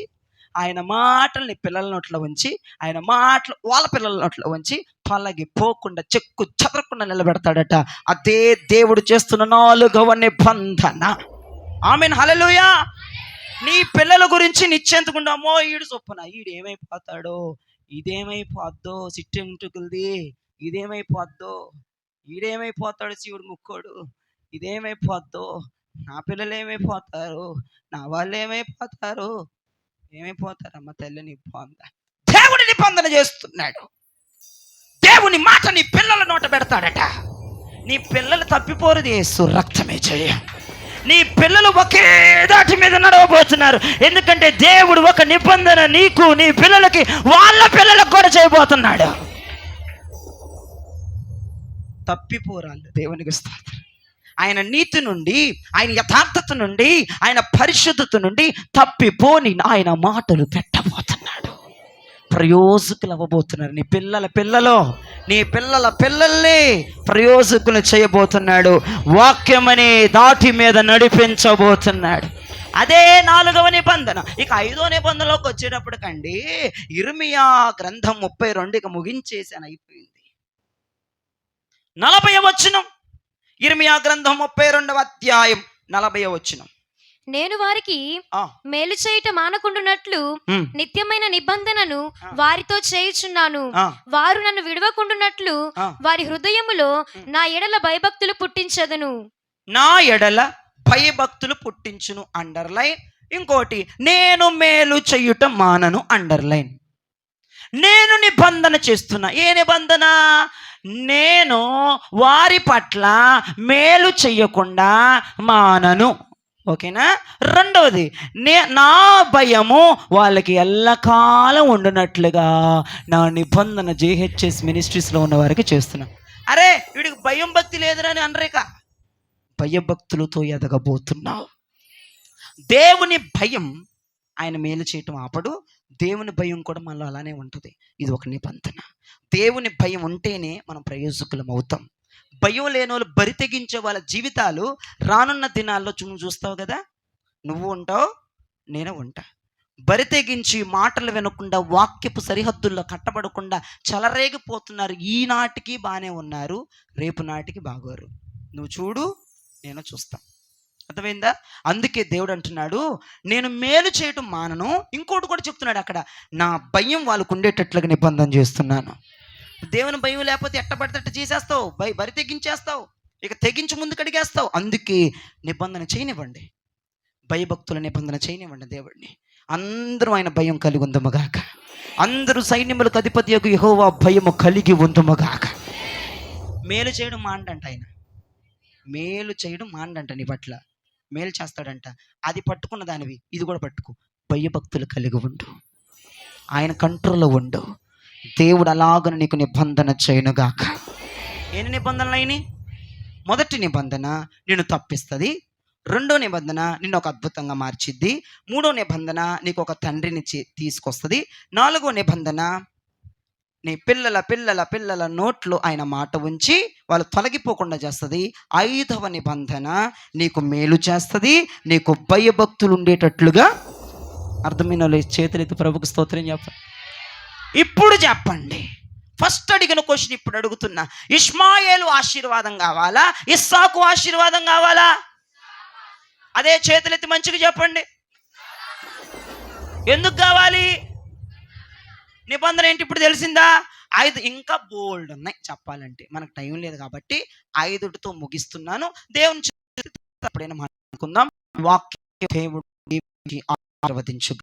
ఆయన మాటలు నీ పిల్లల నోట్లో ఉంచి, ఆయన మాటలు వాళ్ళ పిల్లల నోట్లో ఉంచి తొలగిపోకుండా చెక్కు చెదరకుండా నిలబెడతాడట. అదే దేవుడు చేస్తున్న 4వ నిబంధన. ఆమేన్, హల్లెలూయా. నీ పిల్లల గురించి నిశ్చింతకుండా, అమ్మో ఈడు చొప్పున ఈడేమైపోతాడో, ఇదేమైపోద్దో, సిట్టెంటుకులది ఇదేమైపోద్దో, ఈడేమైపోతాడు శివుడు ముక్కోడు, ఇదేమైపోద్దో, నా పిల్లలు ఏమైపోతారు, నా వాళ్ళు ఏమైపోతారమ్మ తల్లి. నీ పొంద దేవుడి నిబంధన చేస్తున్నాడు. దేవుని మాట నీ పిల్లల నోట పెడతాడట. నీ పిల్లలు తప్పిపోరుది యేసు రక్తమే చేయ. నీ పిల్లలు ఒకే దాటి మీద నడవబోతున్నారు. ఎందుకంటే దేవుడు ఒక నిబంధన నీకు, నీ పిల్లలకి, వాళ్ళ పిల్లలకు కూడా చేయబోతున్నాడు. తప్పిపోరాళ్ళు. దేవునికి స్తోత్రం. ఆయన నీతి నుండి, ఆయన యథార్థత నుండి, ఆయన పరిశుద్ధత నుండి తప్పిపోని ఆయన మాటలు పెట్టబోతున్నాడు. ప్రయోజకులు అవ్వబోతున్నారు. నీ పిల్లల పిల్లల్ని ప్రయోజకులు చేయబోతున్నాడు. వాక్యం అనే దాటి మీద నడిపించబోతున్నాడు. అదే 4వ నిబంధన. ఇక 5వ నిబంధనలోకి వచ్చేటప్పటికండి ఇర్మియా గ్రంథం 32 ముగించేసాను, అయిపోయింది. 40వ వచనం. ఇర్మియా గ్రంథం 32వ అధ్యాయం 40వ వచనం. నేను వారికి మేలు చేయుట మానకుండునట్లు నిత్యమైన నిబంధనను వారితో చేయుచున్నాను. వారు నన్ను విడవకుండునట్లు వారి హృదయములో నా ఎడల భయభక్తులు పుట్టించదును. నా ఎడల భయభక్తులు పుట్టించును. అండర్లైన్. ఇంకోటి, నేను మేలు చేయుట మానను, అండర్లైన్. నేను నిబంధన చేస్తున్నా. ఏ నిబంధన? నేను వారి పట్ల మేలు చెయ్యకుండా మానను. ఓకేనా? రెండవది, నా భయము వాళ్ళకి ఎల్లకాలం ఉండునట్లుగా నా నిబంధన JHS మినిస్ట్రీస్లో ఉన్న వారికి చేస్తున్నా. అరే వీడికి భయం భక్తి లేదురని అనరేక, భయభక్తులతో ఎదగబోతున్నావు. దేవుని భయం ఆయన మేలు చేయటం ఆపడు. దేవుని భయం కూడా మనలో అలానే ఉంటుంది. ఇది ఒక నిబంధన. దేవుని భయం ఉంటేనే మనం ప్రయోజకులం అవుతాం. భయం లేని వాళ్ళు బరి తెగించే వాళ్ళ జీవితాలు రానున్న దినాల్లో చూస్తావు కదా. నువ్వు ఉంటావు, నేను ఉంటా. బరి తెగించి మాటలు వినకుండా, వాక్యపు సరిహద్దుల్లో కట్టబడకుండా చెలరేగిపోతున్నారు. ఈనాటికి బాగానే ఉన్నారు, రేపు నాటికి బాగోరు. నువ్వు చూడు, నేను చూస్తాను. అర్థమైందా? అందుకే దేవుడు అంటున్నాడు, నేను మేలు చేయటం మానను. ఇంకోటి కూడా చెప్తున్నాడు అక్కడ, నా భయం వాళ్ళకు ఉండేటట్లుగా నిబంధన చేస్తున్నాను. దేవుని భయం లేకపోతే ఎట్టబడితే చేసేస్తావు, బరి తెగించేస్తావు, ఇక తెగించి ముందుకు అడిగేస్తావు. అందుకే నిబంధన చేయనివ్వండి, భయభక్తుల నిబంధన చేయనివ్వండి దేవుడిని. అందరూ ఆయన భయం కలిగి ఉందముగాక. అందరూ సైన్యములకు అధిపతియగు యెహోవా భయము కలిగి ఉందముగాక. మేలు చేయడం మాండంట ఆయన, మేలు చేయడం మాండంట. నీ పట్ల మేలు చేస్తాడంట. అది పట్టుకున్న దానివి ఇది కూడా పట్టుకో. భయభక్తులు కలిగి ఉండు, ఆయన కంట్రోల్లో ఉండు. దేవుడు అలాగను నీకు నిబంధన చేయనుగాక. ఎన్ని నిబంధనలు అయినాయి? మొదటి నిబంధన నిన్ను తప్పిస్తుంది. రెండో నిబంధన నిన్ను ఒక అద్భుతంగా మార్చిద్ది. మూడో నిబంధన నీకు ఒక తండ్రిని తీసుకొస్తుంది. నాలుగో నిబంధన నీ పిల్లల పిల్లల పిల్లల నోట్లో ఆయన మాట ఉంచి వాళ్ళు తొలగిపోకుండా చేస్తుంది. ఐదవ నిబంధన నీకు మేలు చేస్తుంది, నీకు భయభక్తులు ఉండేటట్లుగా. అర్థమైన వాళ్ళు చేతులెత్తి ప్రభుకు స్తోత్రం చెప్పండి. ఇప్పుడు చెప్పండి, ఫస్ట్ అడిగిన క్వశ్చన్ ఇప్పుడు అడుగుతున్నా. ఇష్మాయేలు ఆశీర్వాదం కావాలా, ఇస్సాకు ఆశీర్వాదం కావాలా? అదే చేతులెత్తి మంచిగా చెప్పండి. ఎందుకు కావాలి? నిబంధన ఏంటి ఇప్పుడు తెలిసిందా? 5 ఇంకా బోల్డ్ ఉన్నాయి చెప్పాలంటే, మనకు టైం లేదు కాబట్టి 5తో ముగిస్తున్నాను. దేవుని అప్పుడైనా మాట్లాడుకుందాం. వాక్య దేవుడు ఆశీర్వదించు.